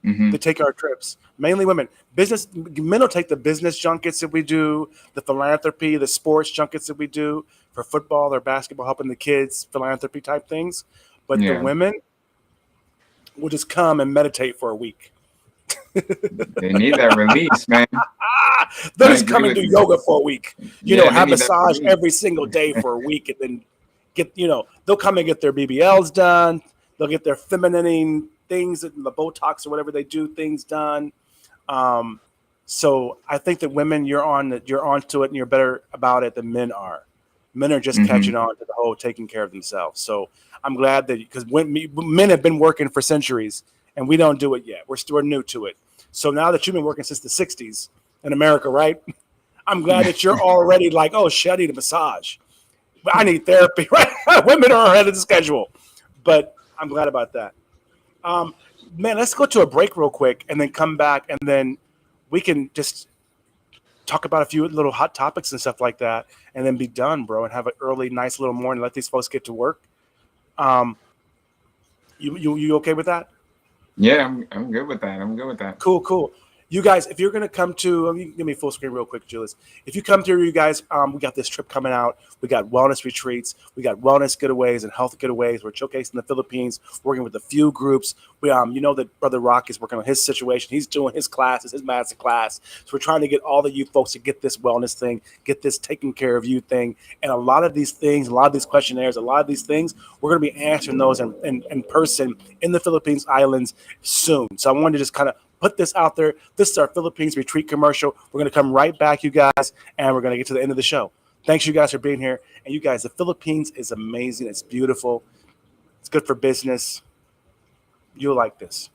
that take our trips. Mainly women. Men will take the business junkets that we do, the philanthropy, the sports junkets that we do for football or basketball, helping the kids, philanthropy type things. But the women will just come and meditate for a week. They need that release, man. They'll just come and do yoga for a week. Have massage every single day for a week, and then they'll come and get their BBLs done. They'll get their feminine things, the Botox or whatever they do, things done. So I think that women, you're onto it, and you're better about it than men are. Men are just catching on to the whole taking care of themselves. So I'm glad that because men have been working for centuries, and we don't do it yet. We're still new to it. So now that you've been working since the 60s in America, right? I'm glad that you're already like, oh, shit, I need a massage. I need therapy, right? Women are ahead of the schedule. But I'm glad about that. Man, let's go to a break real quick and then come back, and then we can just talk about a few little hot topics and stuff like that, and then be done, bro, and have an early, nice little morning. Let these folks get to work. You okay with that? Yeah, I'm good with that. Cool. You guys, if you're going to come to, give me full screen real quick, Julius. If you come to, you guys, we got this trip coming out. We got wellness retreats. We got wellness getaways and health getaways. We're showcasing the Philippines, working with a few groups. We, that Brother Rock is working on his situation. He's doing his classes, his master class. So we're trying to get all of you folks to get this wellness thing, get this taking care of you thing. And a lot of these things, a lot of these questionnaires, a lot of these things, we're going to be answering those in person in the Philippines Islands soon. So I wanted to just kind of put this out there. This is our Philippines retreat commercial. We're going to come right back, you guys, and we're going to get to the end of the show. Thanks, you guys, for being here. And you guys, the Philippines is amazing. It's beautiful. It's good for business. You'll like this.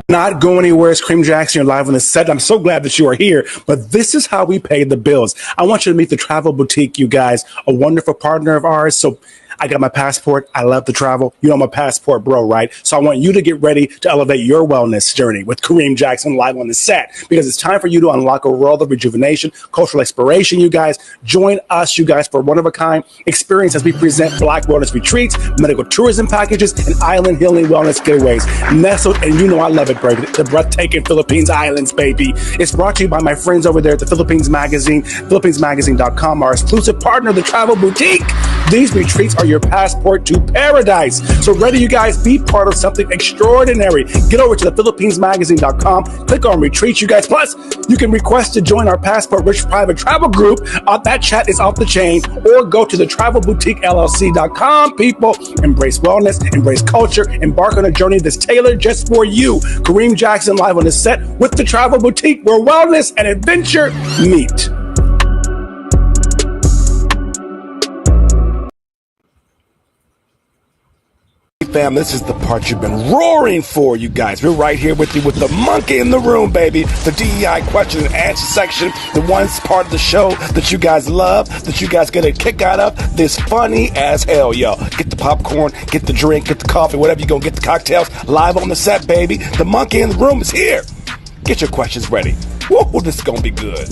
Not going anywhere. It's Cream Jackson. You're live on the set. I'm so glad that you are here. But this is how we pay the bills. I want you to meet the Travel Boutique, you guys, a wonderful partner of ours. So I got my passport. I love to travel. You know I'm a passport bro, right? So I want you to get ready to elevate your wellness journey with Kareem Jackson live on the set, because it's time for you to unlock a world of rejuvenation, cultural exploration, you guys. Join us, you guys, for one-of-a-kind experience as we present Black wellness retreats, medical tourism packages, and island healing wellness getaways. Nestled, and you know I love it, bro, the breathtaking Philippines Islands, baby. It's brought to you by my friends over there at the Philippines Magazine, philippinesmagazine.com, our exclusive partner, the Travel Boutique. These retreats are your passport to paradise. So ready, you guys, be part of something extraordinary. Get over to the philippinesmagazine.com, click on retreats, you guys. Plus, you can request to join our Passport Rich private travel group. That chat is off the chain. Or go to the travelboutiquellc.com, people. Embrace wellness, embrace culture, embark on a journey that's tailored just for you. Kareem Jackson live on the set with the Travel Boutique, where wellness and adventure meet. Fam, this is the part you've been roaring for, you guys. We're right here with you with the monkey in the room, baby. The DEI question and answer section, the one part of the show that you guys love, that you guys get a kick out of. This funny as hell, yo. Get the popcorn, get the drink, get the coffee, whatever you're gonna get, the cocktails, live on the set, baby. The monkey in the room is here. Get your questions ready. Woo, this is gonna be good.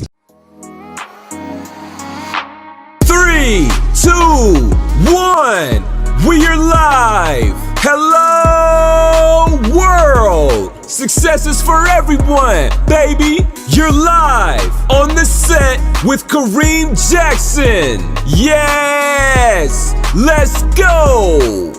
3, 2, 1. We're live! Hello, world! Success is for everyone, baby! You're live on the set with Kareem Jackson. Yes! Let's go!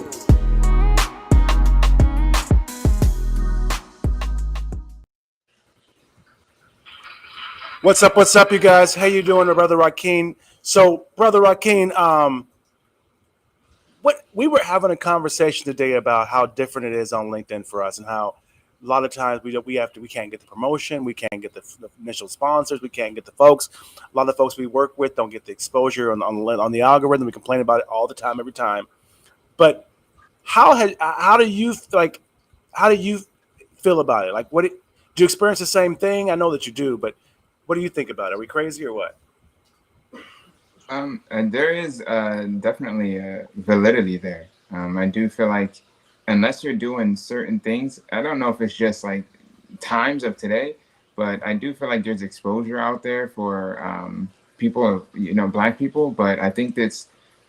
What's up, you guys? How you doing, Brother Rockeen? So, Brother Rockeen, what we were having a conversation today about how different it is on LinkedIn for us, and how a lot of times we can't get the promotion, we can't get the initial sponsors, we can't get the folks. A lot of the folks we work with don't get the exposure on the algorithm. We complain about it all the time, every time. But how do you like? How do you feel about it? Like, do you experience the same thing? I know that you do, but what do you think about it? Are we crazy or what? And there is definitely validity there. I do feel like unless you're doing certain things, I don't know if it's just like times of today, but I do feel like there's exposure out there for people, Black people. But I think that's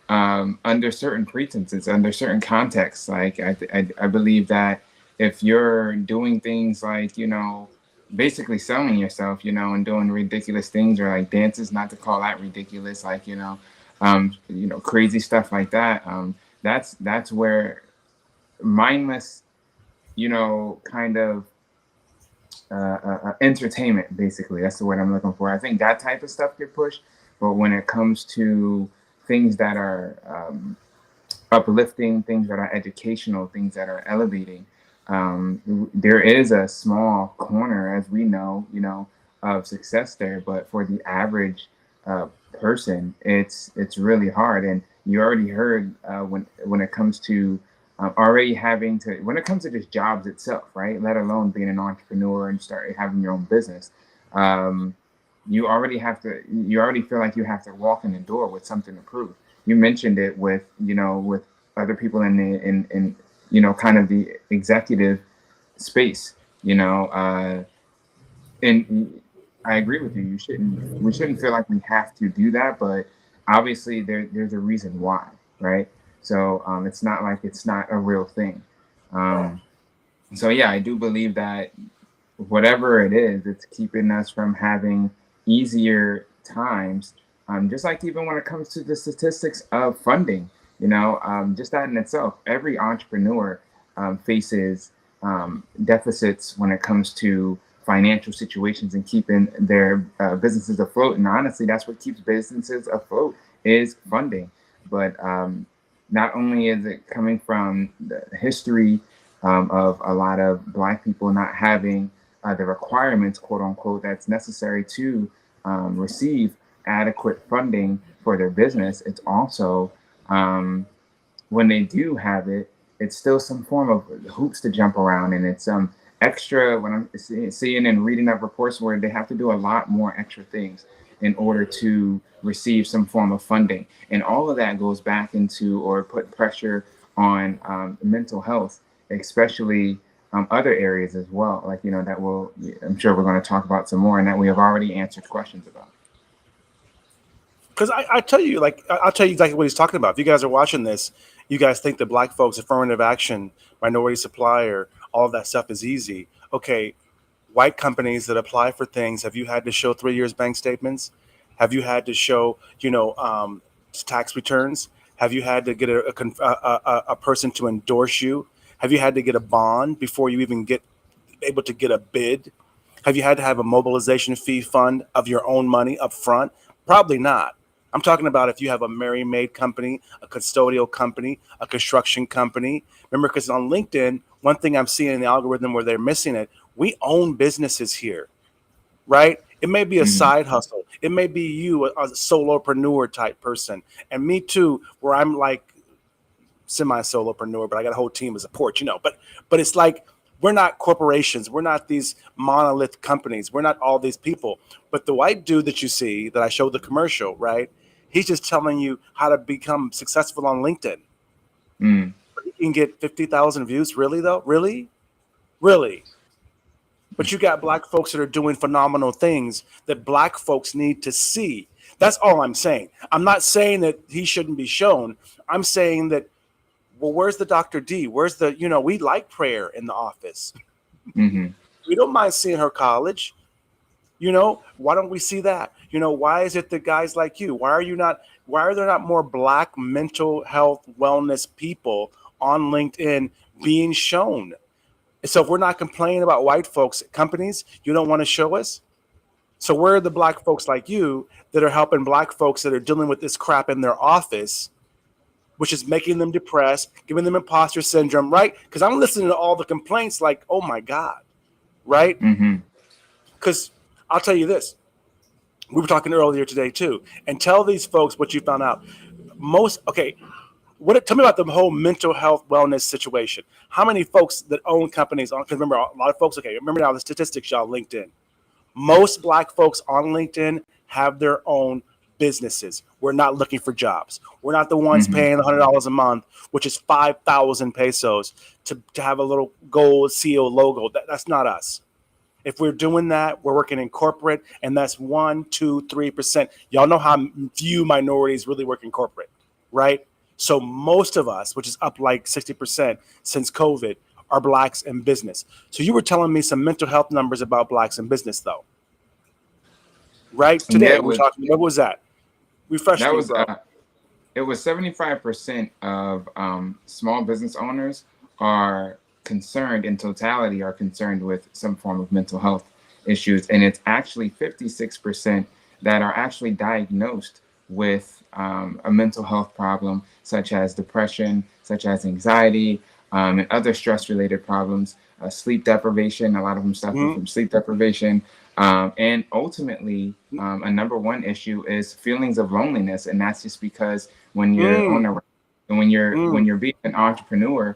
under certain pretenses, under certain contexts. Like I believe that if you're doing things like basically selling yourself, and doing ridiculous things or like dances, not to call that ridiculous, like crazy stuff like that. That's where mindless, kind of entertainment, basically. That's the word I'm looking for. I think that type of stuff get pushed, but when it comes to things that are uplifting, things that are educational, things that are elevating, there is a small corner, as we know, of success there. But for the average person, it's really hard. And you already heard when it comes to already having to, when it comes to just jobs itself, right? Let alone being an entrepreneur and start having your own business. You already feel like you have to walk in the door with something to prove. You mentioned it with other people in kind of the executive space, and I agree with you. We shouldn't feel like we have to do that, but obviously there's a reason why, right? So it's not like it's not a real thing. So yeah, I do believe that whatever it is, it's keeping us from having easier times. Just like even when it comes to the statistics of funding, just that in itself, every entrepreneur faces deficits when it comes to financial situations and keeping their businesses afloat. And honestly, that's what keeps businesses afloat is funding. But not only is it coming from the history of a lot of Black people not having the requirements, quote unquote, that's necessary to receive adequate funding for their business. It's also when they do have it, it's still some form of hoops to jump around, and it's extra. When I'm seeing and reading up reports where they have to do a lot more extra things in order to receive some form of funding, and all of that goes back into or put pressure on mental health, especially other areas as well. Like that I'm sure we're going to talk about some more, and that we have already answered questions about. Because I tell you, I'll tell you exactly what he's talking about. If you guys are watching this, you guys think that Black folks, affirmative action, minority supplier, all of that stuff is easy. Okay, white companies that apply for things, have you had to show 3 years bank statements? Have you had to show, tax returns? Have you had to get a person to endorse you? Have you had to get a bond before you even get able to get a bid? Have you had to have a mobilization fee fund of your own money up front? Probably not. I'm talking about if you have a Mary Maid company, a custodial company, a construction company. Remember, because on LinkedIn, one thing I'm seeing in the algorithm where they're missing it, we own businesses here, right? It may be a side hustle. It may be you, a solopreneur type person. And me too, where I'm like semi-solopreneur, but I got a whole team of support, But it's like, we're not corporations. We're not these monolith companies. We're not all these people. But the white dude that you see that I showed the commercial, right? He's just telling you how to become successful on LinkedIn. You can get 50,000 views. Really, though? Really? Really? But you got Black folks that are doing phenomenal things that Black folks need to see. That's all I'm saying. I'm not saying that he shouldn't be shown. I'm saying that, well, where's the Dr. D? Where's the, we like prayer in the office. We don't mind seeing her college. You know, why don't we see that? You know, why is it that guys like you, why are there not more black mental health wellness people on LinkedIn being shown? So if we're not complaining about white folks companies, you don't want to show us? So where are the black folks like you that are helping black folks that are dealing with this crap in their office, which is making them depressed, giving them imposter syndrome, right? Because I'm listening to all the complaints like, oh my God, right? Mm-hmm. Because I'll tell you this. We were talking earlier today too, and tell these folks what you found out. Tell me about the whole mental health wellness situation. How many folks that own companies on? Because remember, a lot of folks. Okay, remember now the statistics, y'all. LinkedIn. Most black folks on LinkedIn have their own businesses. We're not looking for jobs. We're not the ones Mm-hmm. paying $100 a month, which is 5,000 pesos to have a little gold CEO logo. That's not us. If we're doing that, we're working in corporate, and that's 1, 2, 3%. Y'all know how few minorities really work in corporate, right? So most of us, which is up like 60% since COVID, are blacks in business. So you were telling me some mental health numbers about blacks in business, though, right? Yeah, Today we were talking. What was that? Refresh that me, was bro. it was 75% of small business owners are concerned in totality are concerned with some form of mental health issues, and it's actually 56% that are actually diagnosed with a mental health problem such as depression, such as anxiety, and other stress related problems, sleep deprivation. A lot of them suffer Mm-hmm. from sleep deprivation. And ultimately, a number one issue is feelings of loneliness, and that's just because when you're on Mm, a when mm, you're being an entrepreneur,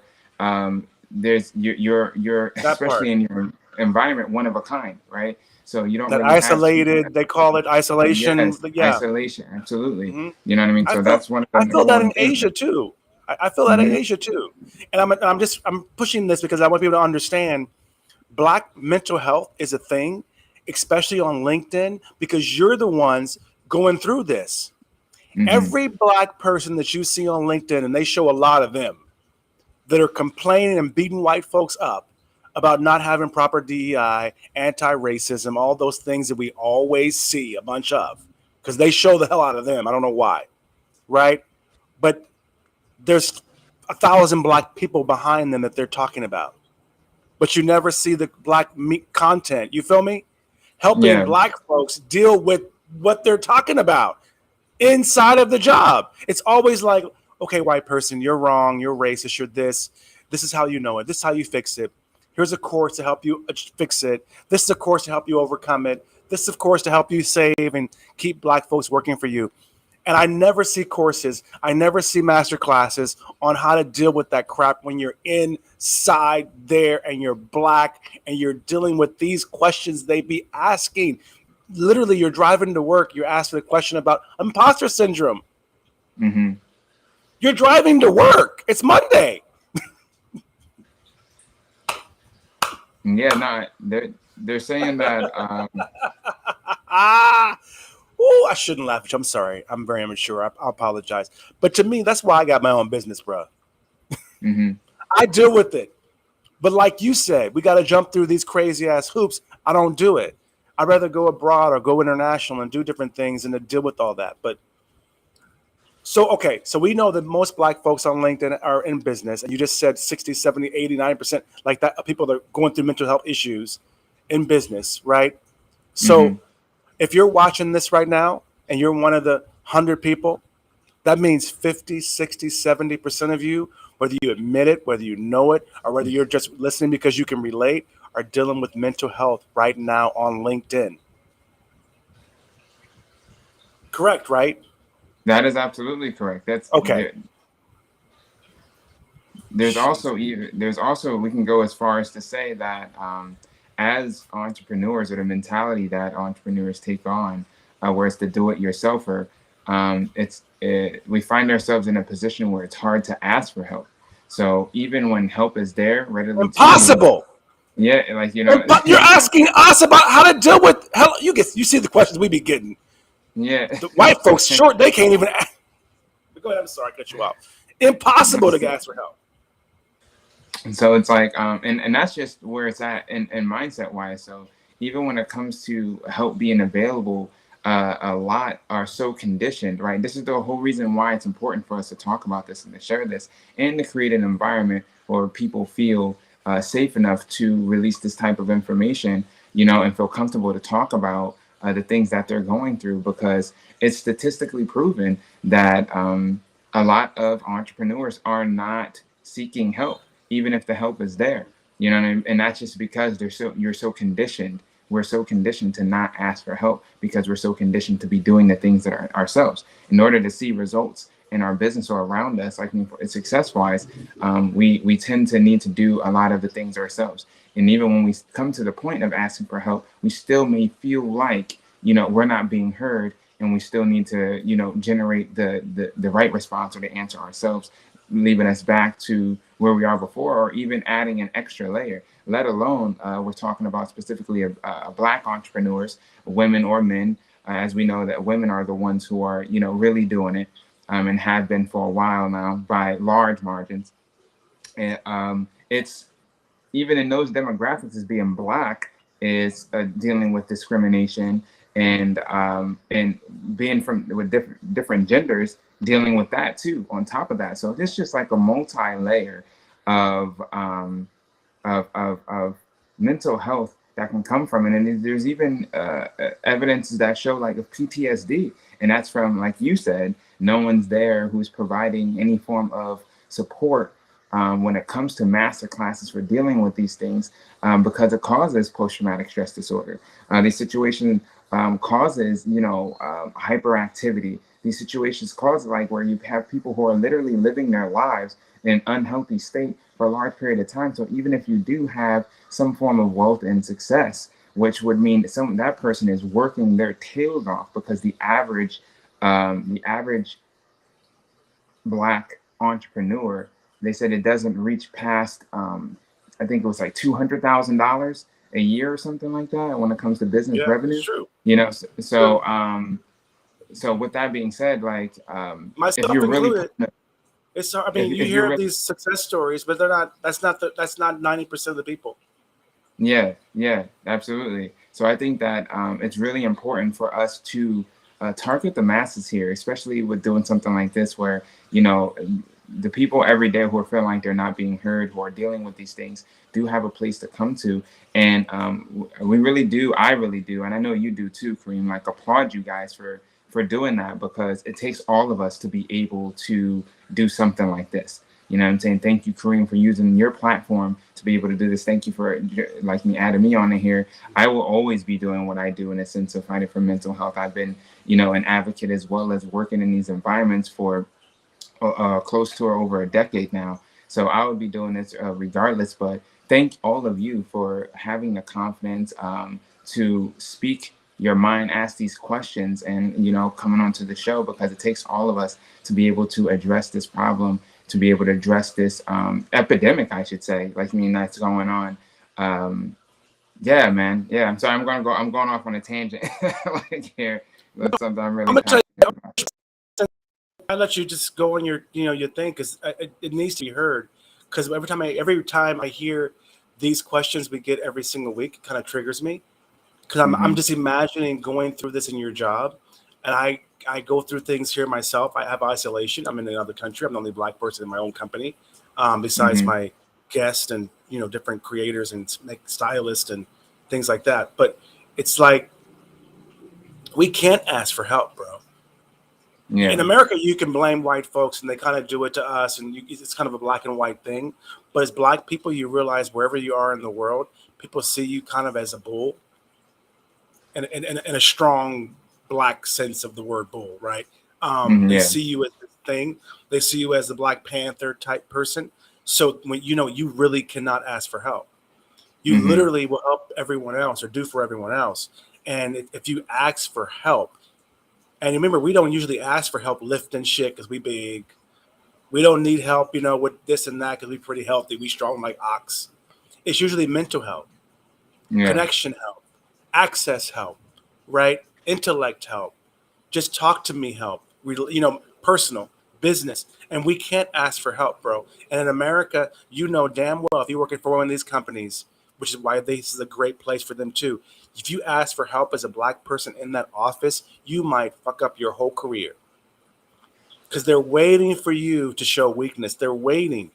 there's you're that part. especially in your environment one of a kind, right? So you don't That really have someone isolated. They call it isolation. yes, But yeah. isolation, absolutely. Mm-hmm. You know what I mean? I So feel that's one of the I feel number that one in things. Asia too. I feel that in Hmm. Asia too. And I'm pushing this because I want people to understand black mental health is a thing, especially on LinkedIn, because you're the ones going through this. Hmm. Every black person that you see on LinkedIn, and they show a lot of them that are complaining and beating white folks up about not having proper DEI, anti-racism, all those things that we always see a bunch of, because they show the hell out of them. I don't know why, right? But there's 1,000 black people behind them that they're talking about, but you never see the black content. You feel me? Helping Yeah. black folks deal with what they're talking about inside of the job. It's always like, okay, white person, you're wrong, you're racist, you're this. This is how you know it. This is how you fix it. Here's a course to help you fix it. This is a course to help you overcome it. This is, of course, to help you save and keep black folks working for you. And I never see courses, I never see master classes on how to deal with that crap when you're inside there and you're black and you're dealing with these questions they be asking. Literally, you're driving to work, you're asking a question about imposter syndrome. Hmm. You're driving to work. It's Monday. Yeah. No, they're saying that. Ah, oh, I shouldn't laugh. I'm sorry. I'm very immature. I apologize. But to me, that's why I got my own business, bro. Hmm. I deal with it. But like you said, we got to jump through these crazy ass hoops. I don't do it. I'd rather go abroad or go international and do different things and to deal with all that. But so, okay, so we know that most black folks on LinkedIn are in business. And you just said 60, 70, 89% like that, people that are going through mental health issues in business, right? Hmm. So if you're watching this right now and you're one of the 100 people, that means 50, 60, 70% of you, whether you admit it, whether you know it, or whether you're just listening because you can relate, are dealing with mental health right now on LinkedIn. Correct, right? That is absolutely correct. Okay. There's also we can go as far as to say that as entrepreneurs, or the mentality that entrepreneurs take on, where it's the do-it-yourselfer, we find ourselves in a position where it's hard to ask for help. So even when help is there readily to you, Impossible. yeah, like you know, You're asking us about how to deal with hell. You see the questions we be getting. yeah. The white folks short, they can't even ask. Go ahead, I'm sorry, I cut you off. Impossible to ask for help. And so it's like, and that's just where it's at in mindset wise. So even when it comes to help being available, a lot are so conditioned, right? This is the whole reason why it's important for us to talk about this and to share this and to create an environment where people feel safe enough to release this type of information, and feel comfortable to talk about the things that they're going through, because it's statistically proven that a lot of entrepreneurs are not seeking help, even if the help is there. You know what I mean? And that's just because you're so conditioned. We're so conditioned to not ask for help because we're so conditioned to be doing the things that are ourselves. In order to see results in our business or around us, like success-wise, we tend to need to do a lot of the things ourselves. And even when we come to the point of asking for help, we still may feel like, we're not being heard, and we still need to, generate the right response or the answer ourselves, leaving us back to where we are before, or even adding an extra layer, let alone we're talking about specifically Black entrepreneurs, women or men, as we know that women are the ones who are, really doing it, and have been for a while now by large margins. And it's even in those demographics, as being Black is dealing with discrimination, and being with different genders, dealing with that too on top of that. So it's just like a multi-layer of mental health that can come from it. And there's even evidence that show like of PTSD, and that's from, like you said, no one's there who's providing any form of support when it comes to master classes for dealing with these things, because it causes post-traumatic stress disorder. These situations causes, hyperactivity. These situations cause like where you have people who are literally living their lives in an unhealthy state for a large period of time. So even if you do have some form of wealth and success, which would mean that person is working their tails off, because the average Black entrepreneur, they said it doesn't reach past, I think it was like $200,000 a year or something like that when it comes to business revenue. It's true. So with that being said, like Myself if you're included, really, it's. I mean, you if you're hear really, these success stories, but they're not. That's not 90% of the people. yeah, absolutely. So I think that it's really important for us to target the masses here, especially with doing something like this, where the people every day who are feeling like they're not being heard, who are dealing with these things, do have a place to come to. And we really do, I really do, and I know you do too, Kareem, like applaud you guys for doing that, because it takes all of us to be able to do something like this. You know what I'm saying? Thank you, Kareem, for using your platform to be able to do this. Thank you for adding me on in here. I will always be doing what I do in a sense of fighting for mental health. I've been, an advocate as well as working in these environments for close to or over a decade now. So I would be doing this regardless. But thank all of you for having the confidence to speak your mind, ask these questions, and coming onto the show, because it takes all of us to be able to address this problem, to be able to address this epidemic, I should say, that's going on. Yeah, man. Yeah, I'm sorry. I'm going off on a tangent like here. That's something I'm really passionate about. I let you just go on your thing, because it needs to be heard. Because every time I hear these questions we get every single week, it kind of triggers me. Because I'm just imagining going through this in your job, and I go through things here myself. I have isolation. I'm in another country. I'm the only Black person in my own company, besides my guests and different creators and stylists and things like that. But it's like we can't ask for help, bro. Yeah. In America, you can blame white folks, and they kind of do it to us, and it's kind of a black and white thing. But as Black people, you realize wherever you are in the world, people see you kind of as a bull, and in a strong Black sense of the word bull, right? They see you as this thing. They see you as the Black Panther type person. So when you really cannot ask for help. You literally will help everyone else or do for everyone else. And if you ask for help, and remember, we don't usually ask for help lifting shit because we big. We don't need help, with this and that because we pretty healthy. We strong like ox. It's usually mental help, connection help, access help, right? Intellect help. Just talk to me help. Personal, business. And we can't ask for help, bro. And in America, damn well, if you're working for one of these companies, which is why this is a great place for them too. If you ask for help as a black person in that office, you might fuck up your whole career because they're waiting for you to show weakness. They're waiting.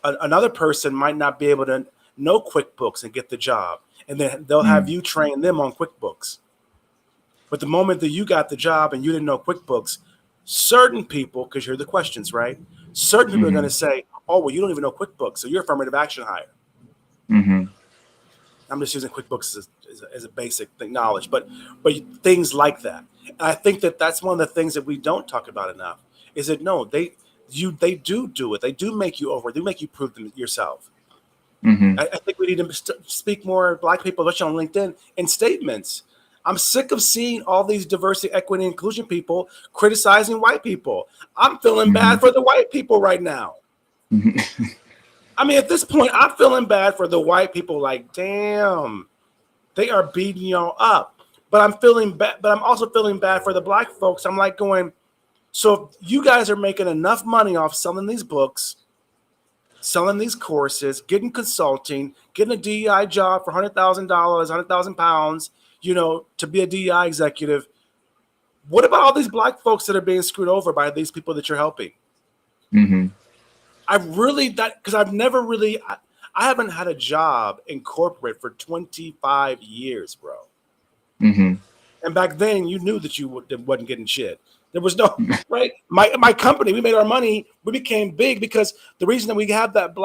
Another person might not be able to know QuickBooks and get the job, and then they'll have you train them on QuickBooks. But the moment that you got the job and you didn't know QuickBooks, certain people, because you're the questions, right? Certain people are going to say, "Oh, well, you don't even know QuickBooks, so you're affirmative action hire." I'm just using QuickBooks as a basic knowledge, but things like that. And I think that that's one of the things that we don't talk about enough. Is that no, they do it. They do make you over. They make you prove them yourself. I think we need to speak more black people, especially on LinkedIn, in statements. I'm sick of seeing all these diversity, equity, inclusion people criticizing white people. I'm feeling bad for the white people right now. I mean, at this point, I'm feeling bad for the white people. Like, damn, they are beating y'all up. But I'm feeling bad. But I'm also feeling bad for the black folks. I'm like going, so if you guys are making enough money off selling these books, selling these courses, getting consulting, getting a DEI job for $100,000, 100,000 pounds, to be a DEI executive. What about all these black folks that are being screwed over by these people that you're helping? Because I've never really, I haven't had a job in corporate for 25 years, bro. And back then, you knew that you wasn't getting shit. There was no, right? My company, we made our money. We became big because the reason that we have that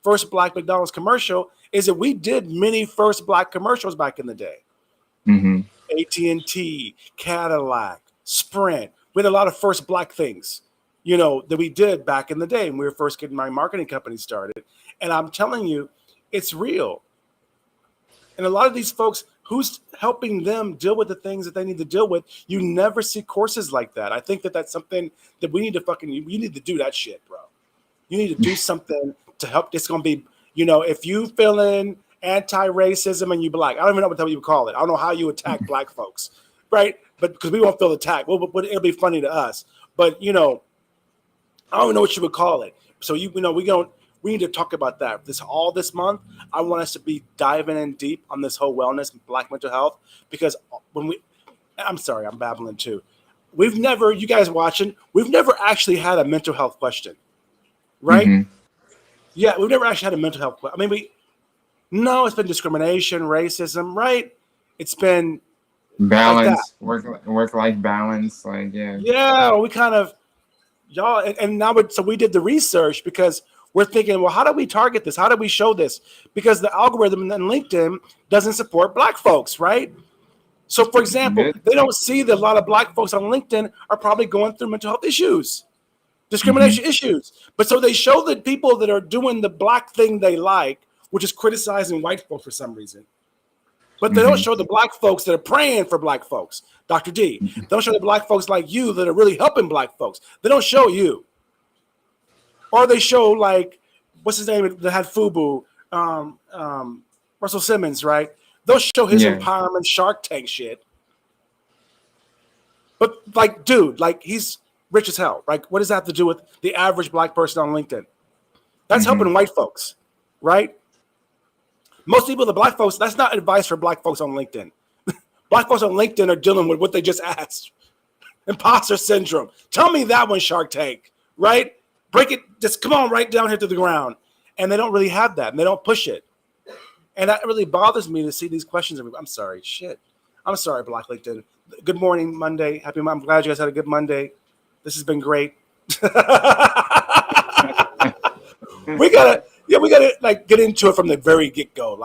first black McDonald's commercial is that we did many first black commercials back in the day. AT&T, Cadillac, Sprint. We had a lot of first black things, that we did back in the day when we were first getting my marketing company started. And I'm telling you, it's real. And a lot of these folks, who's helping them deal with the things that they need to deal with? You never see courses like that. I think that that's something that we need to you need to do that shit, bro. You need to do something to help. It's going to be, if you feeling anti-racism and you black, I don't even know what you would call it. I don't know how you attack black folks, right? But because we won't feel attacked. Well, but it'll be funny to us. But, I don't even know what you would call it. So, we need to talk about that. This month, I want us to be diving in deep on this whole wellness and black mental health, because I'm sorry, I'm babbling too. You guys watching, we've never actually had a mental health question, right? Yeah, we've never actually had a mental health question. I mean, it's been discrimination, racism, right? It's been balance, work-life balance, Yeah, we kind of, y'all, and now so we did the research because we're thinking, well, how do we target this? How do we show this? Because the algorithm in LinkedIn doesn't support black folks, right? So, for example, they don't see that a lot of black folks on LinkedIn are probably going through mental health issues, discrimination issues. But so they show the people that are doing the black thing they like, which is criticizing white folks for some reason. But they don't show the black folks that are praying for black folks, Dr. D. They don't show the black folks like you that are really helping black folks. They don't show you. Or they show what's his name that had FUBU, Russell Simmons, right? They'll show his empowerment Shark Tank shit. But dude, he's rich as hell. What does that have to do with the average black person on LinkedIn? That's helping white folks, right? Most people, the black folks, that's not advice for black folks on LinkedIn. Black folks on LinkedIn are dealing with what they just asked. Imposter syndrome. Tell me that one, Shark Tank, right? Break it, just come on right down here to the ground. And they don't really have that, and they don't push it. And that really bothers me to see these questions. I'm sorry, I'm sorry, Black LinkedIn. Good morning, Monday. I'm glad you guys had a good Monday. This has been great. we gotta get into it from the very get-go.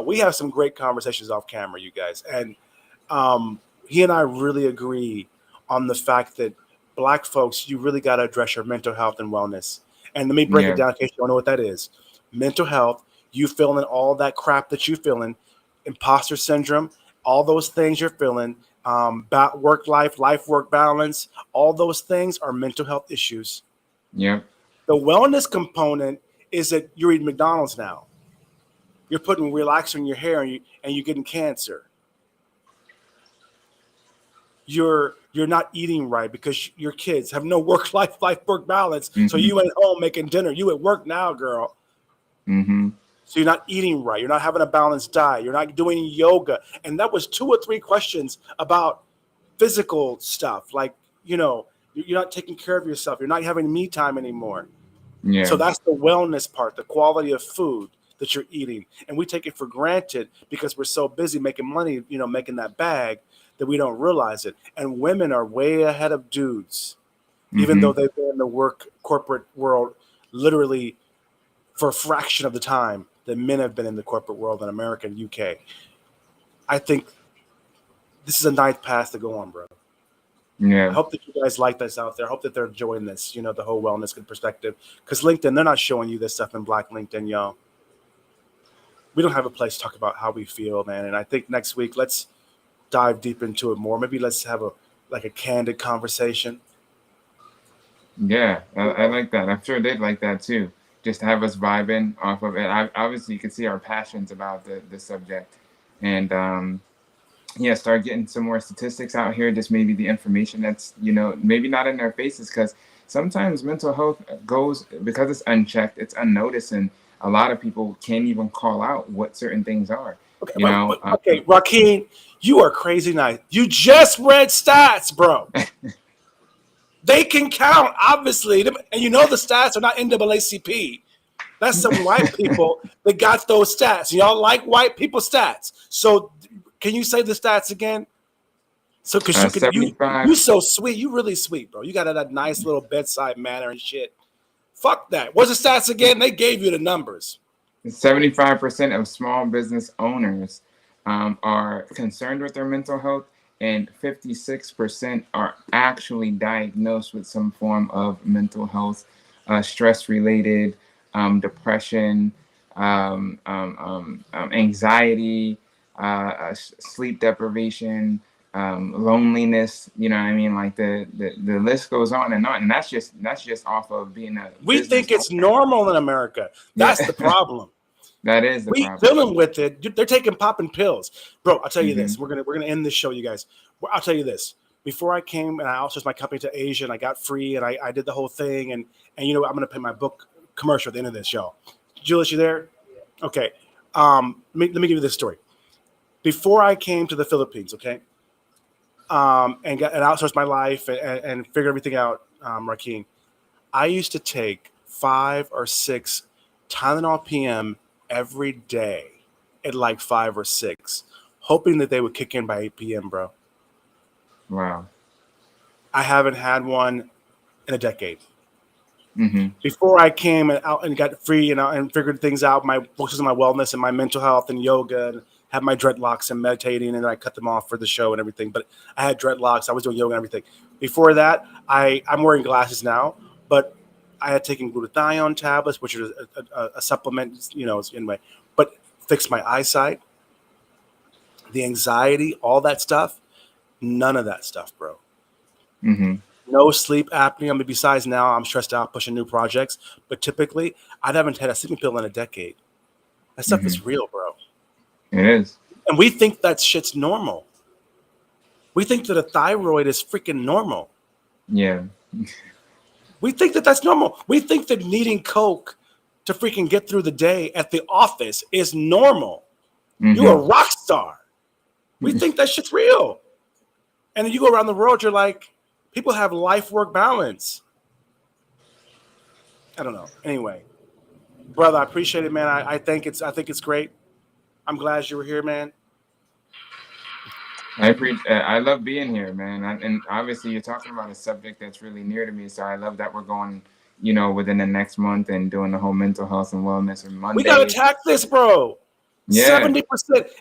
We have some great conversations off camera, you guys. And he and I really agree on the fact that black folks, you really got to address your mental health and wellness. And let me break it down in case you don't know what that is. Mental health, you feeling all that crap that you feeling, imposter syndrome, all those things you're feeling, work-work balance, all those things are mental health issues. Yeah. The wellness component is that you're eating McDonald's now. You're putting relaxer in your hair and you're getting cancer. You're not eating right because your kids have no work balance. So you at home making dinner. You at work now, girl. Mm-hmm. So you're not eating right. You're not having a balanced diet. You're not doing yoga. And that was 2 or 3 questions about physical stuff. Like, you're not taking care of yourself. You're not having me time anymore. So Yeah. that's the wellness part, the quality of food that you're eating. And we take it for granted because we're so busy making money, making that bag, that we don't realize it. And women are way ahead of dudes, even Mm-hmm. though they've been in the corporate world literally for a fraction of the time that men have been in the corporate world in America and UK. I think this is a nice path to go on, bro. I Yeah. hope that you guys like this out there. I hope that they're enjoying this, the whole wellness good perspective. Because LinkedIn, they're not showing you this stuff in Black LinkedIn, y'all. We don't have a place to talk about how we feel, man. And I think next week, let's dive deep into it more. Maybe let's have a candid conversation. Yeah, I like that. I'm sure they'd like that too. Just have us vibing off of it. Obviously, you can see our passions about the subject, and yeah, start getting some more statistics out here. Just maybe the information that's maybe not in their faces, because sometimes mental health goes because it's unchecked, it's unnoticed, and a lot of people can't even call out what certain things are. Okay, You know, okay, Rockeen, you are crazy nice. You just read stats, bro. They can count, obviously, and the stats are not NAACP. That's some white people that got those stats. Y'all like white people stats. So can you say the stats again? So because you 75. so sweet, you really sweet, bro. You got that nice little bedside manner and shit. Fuck that. What's the stats again? They gave you the numbers. 75% of small business owners are concerned with their mental health, and 56% are actually diagnosed with some form of mental health, stress-related, depression, anxiety, sleep deprivation, loneliness. You know what I mean? Like the list goes on, and that's just off of being a We business think it's owner. normal in America. Yeah. That's the problem. That is the We problem. dealing with it. They're taking popping pills, bro. I'll tell you Mm-hmm. this. We're gonna end this show, you guys. I'll tell you this. Before I came and I outsourced my company to Asia and I got free and I did the whole thing and I'm gonna pay my book commercial at the end of this, y'all. Julius, you there? Okay. Let me give you this story. Before I came to the Philippines, okay, and outsourced my life and figured everything out, Rakeem, I used to take 5 or 6 Tylenol PM every day at like 5 or 6, hoping that they would kick in by 8 p.m., bro. Wow. I haven't had one in a decade. Mm-hmm. Before I came and out and got free and figured things out, my focus on my wellness and my mental health and yoga and had my dreadlocks and meditating, and then I cut them off for the show and everything. But I had dreadlocks. I was doing yoga and everything. Before that, I'm wearing glasses now, but I had taken glutathione tablets, which is a supplement, anyway, but fixed my eyesight, the anxiety, all that stuff. None of that stuff, bro. Mm-hmm. No sleep apnea. I mean, besides now, I'm stressed out pushing new projects. But typically, I haven't had a sleeping pill in a decade. That stuff is real, bro. It is. And we think that shit's normal. We think that a thyroid is freaking normal. Yeah. We think that that's normal. We think that needing Coke to freaking get through the day at the office is normal. Mm-hmm. You're a rock star. We think that shit's real. And then you go around the world, you're like, people have life-work balance. I don't know. Anyway, brother, I appreciate it, man. I think it's great. I'm glad you were here, man. I love being here, man. And obviously, you're talking about a subject that's really near to me. So I love that we're going, within the next month and doing the whole mental health and wellness and We gotta Mondays. attack this, bro. Yeah. 70%.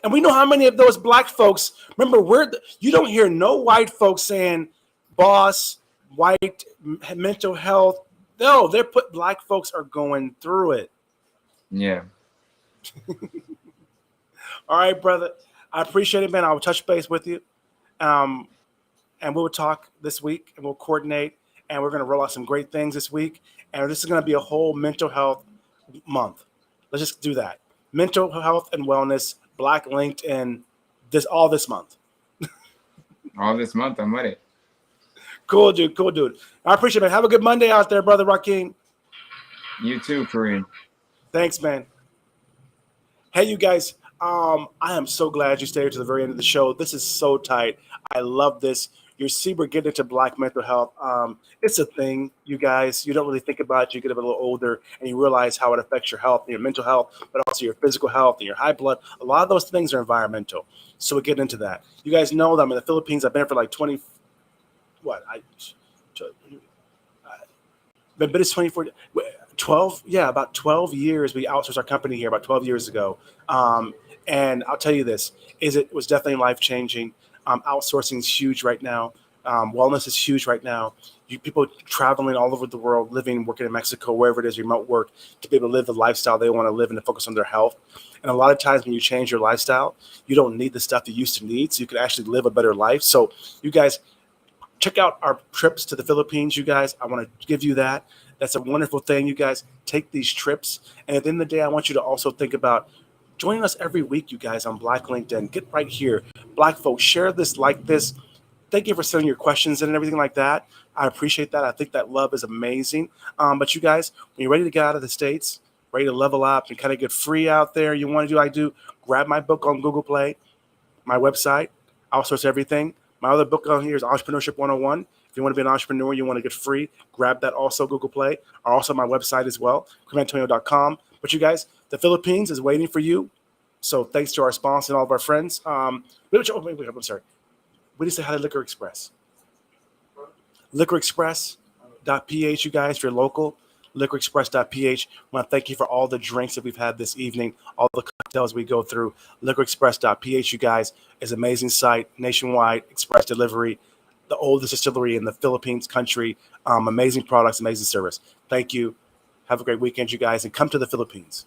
And we know how many of those black folks, remember, you don't hear no white folks saying, boss, white, mental health. No, black folks are going through it. Yeah. All right, brother. I appreciate it, man. I'll touch base with you. And we'll talk this week and we'll coordinate and we're going to roll out some great things this week. And this is going to be a whole mental health month. Let's just do that. Mental health and wellness, Black LinkedIn, all this month. All this month, I'm with it. Cool, dude. I appreciate it, man. Have a good Monday out there, brother Rockeen. You too, Kareem. Thanks, man. Hey, you guys. I am so glad you stayed to the very end of the show. This is so tight. I love this. You're see, we're getting into Black mental health. It's a thing, you guys. You don't really think about it. You get a little older and you realize how it affects your health, your mental health, but also your physical health and your high blood. A lot of those things are environmental. So we get into that. You guys know that I'm in the Philippines. I've been here for like 20, what? But it's 24, 12, yeah, about 12 years. We outsourced our company here about 12 years ago. And I'll tell you this, it was definitely life-changing. Outsourcing is huge right now. Wellness is huge right now. People traveling all over the world, living, working in Mexico, wherever it is, remote work, to be able to live the lifestyle they want to live and to focus on their health. And a lot of times when you change your lifestyle, you don't need the stuff you used to need, so you can actually live a better life. So you guys, check out our trips to the Philippines, you guys. I want to give you that. That's a wonderful thing, you guys. Take these trips. And at the end of the day, I want you to also think about joining us every week, you guys, on Black LinkedIn. Get right here. Black folks, share this, like this. Thank you for sending your questions in and everything like that. I appreciate that. I think that love is amazing. But you guys, when you're ready to get out of the States, ready to level up and kind of get free out there, you want to do, I do, grab my book on Google Play, my website, outsource everything. My other book on here is Entrepreneurship 101. If you want to be an entrepreneur, you want to get free, grab that also Google Play, or also my website as well, CrimAntonio.com. But you guys, the Philippines is waiting for you. So thanks to our sponsor and all of our friends. I'm sorry. We just say hi to Liquor Express. LiquorExpress.ph, you guys, if you're local. LiquorExpress.ph. I want to thank you for all the drinks that we've had this evening, all the cocktails we go through. LiquorExpress.ph, you guys, is an amazing site, nationwide, express delivery, the oldest distillery in the Philippines country. Amazing products, amazing service. Thank you. Have a great weekend, you guys, and come to the Philippines.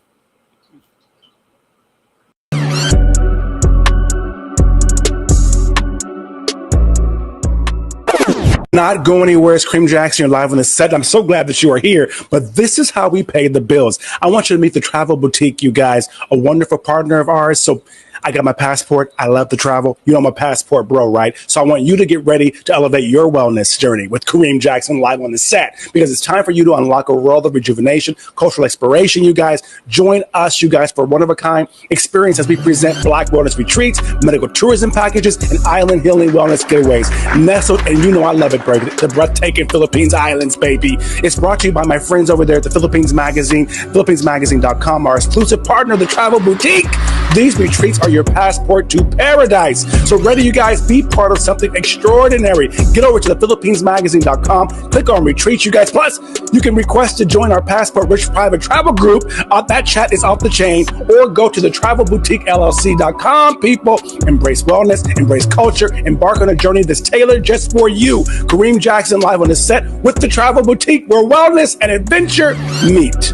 Not go anywhere. It's Cream Jackson. You're live on the set. I'm so glad that you are here. But this is how we pay the bills. I want you to meet the Travel Boutique, you guys, a wonderful partner of ours. So I got my passport. I love to travel. You know, I'm a passport bro, right? So I want you to get ready to elevate your wellness journey with Kareem Jackson live on the set, because it's time for you to unlock a world of rejuvenation, cultural exploration, you guys. Join us, you guys, for one-of-a-kind experience as we present Black wellness retreats, medical tourism packages, and island healing wellness getaways. Nestled, and you know I love it, bro, the breathtaking Philippines Islands, baby. It's brought to you by my friends over there at the Philippines Magazine, PhilippinesMagazine.com, our exclusive partner, the Travel Boutique. These retreats are your passport to paradise. So ready, you guys, be part of something extraordinary. Get over to the PhilippinesMagazine.com, click on retreats, you guys. Plus, you can request to join our Passport Rich private travel group. That chat is off the chain. Or go to the TravelBoutiqueLLC.com. People, embrace wellness, embrace culture, embark on a journey that's tailored just for you. Kareem Jackson live on the set with the Travel Boutique, where wellness and adventure meet.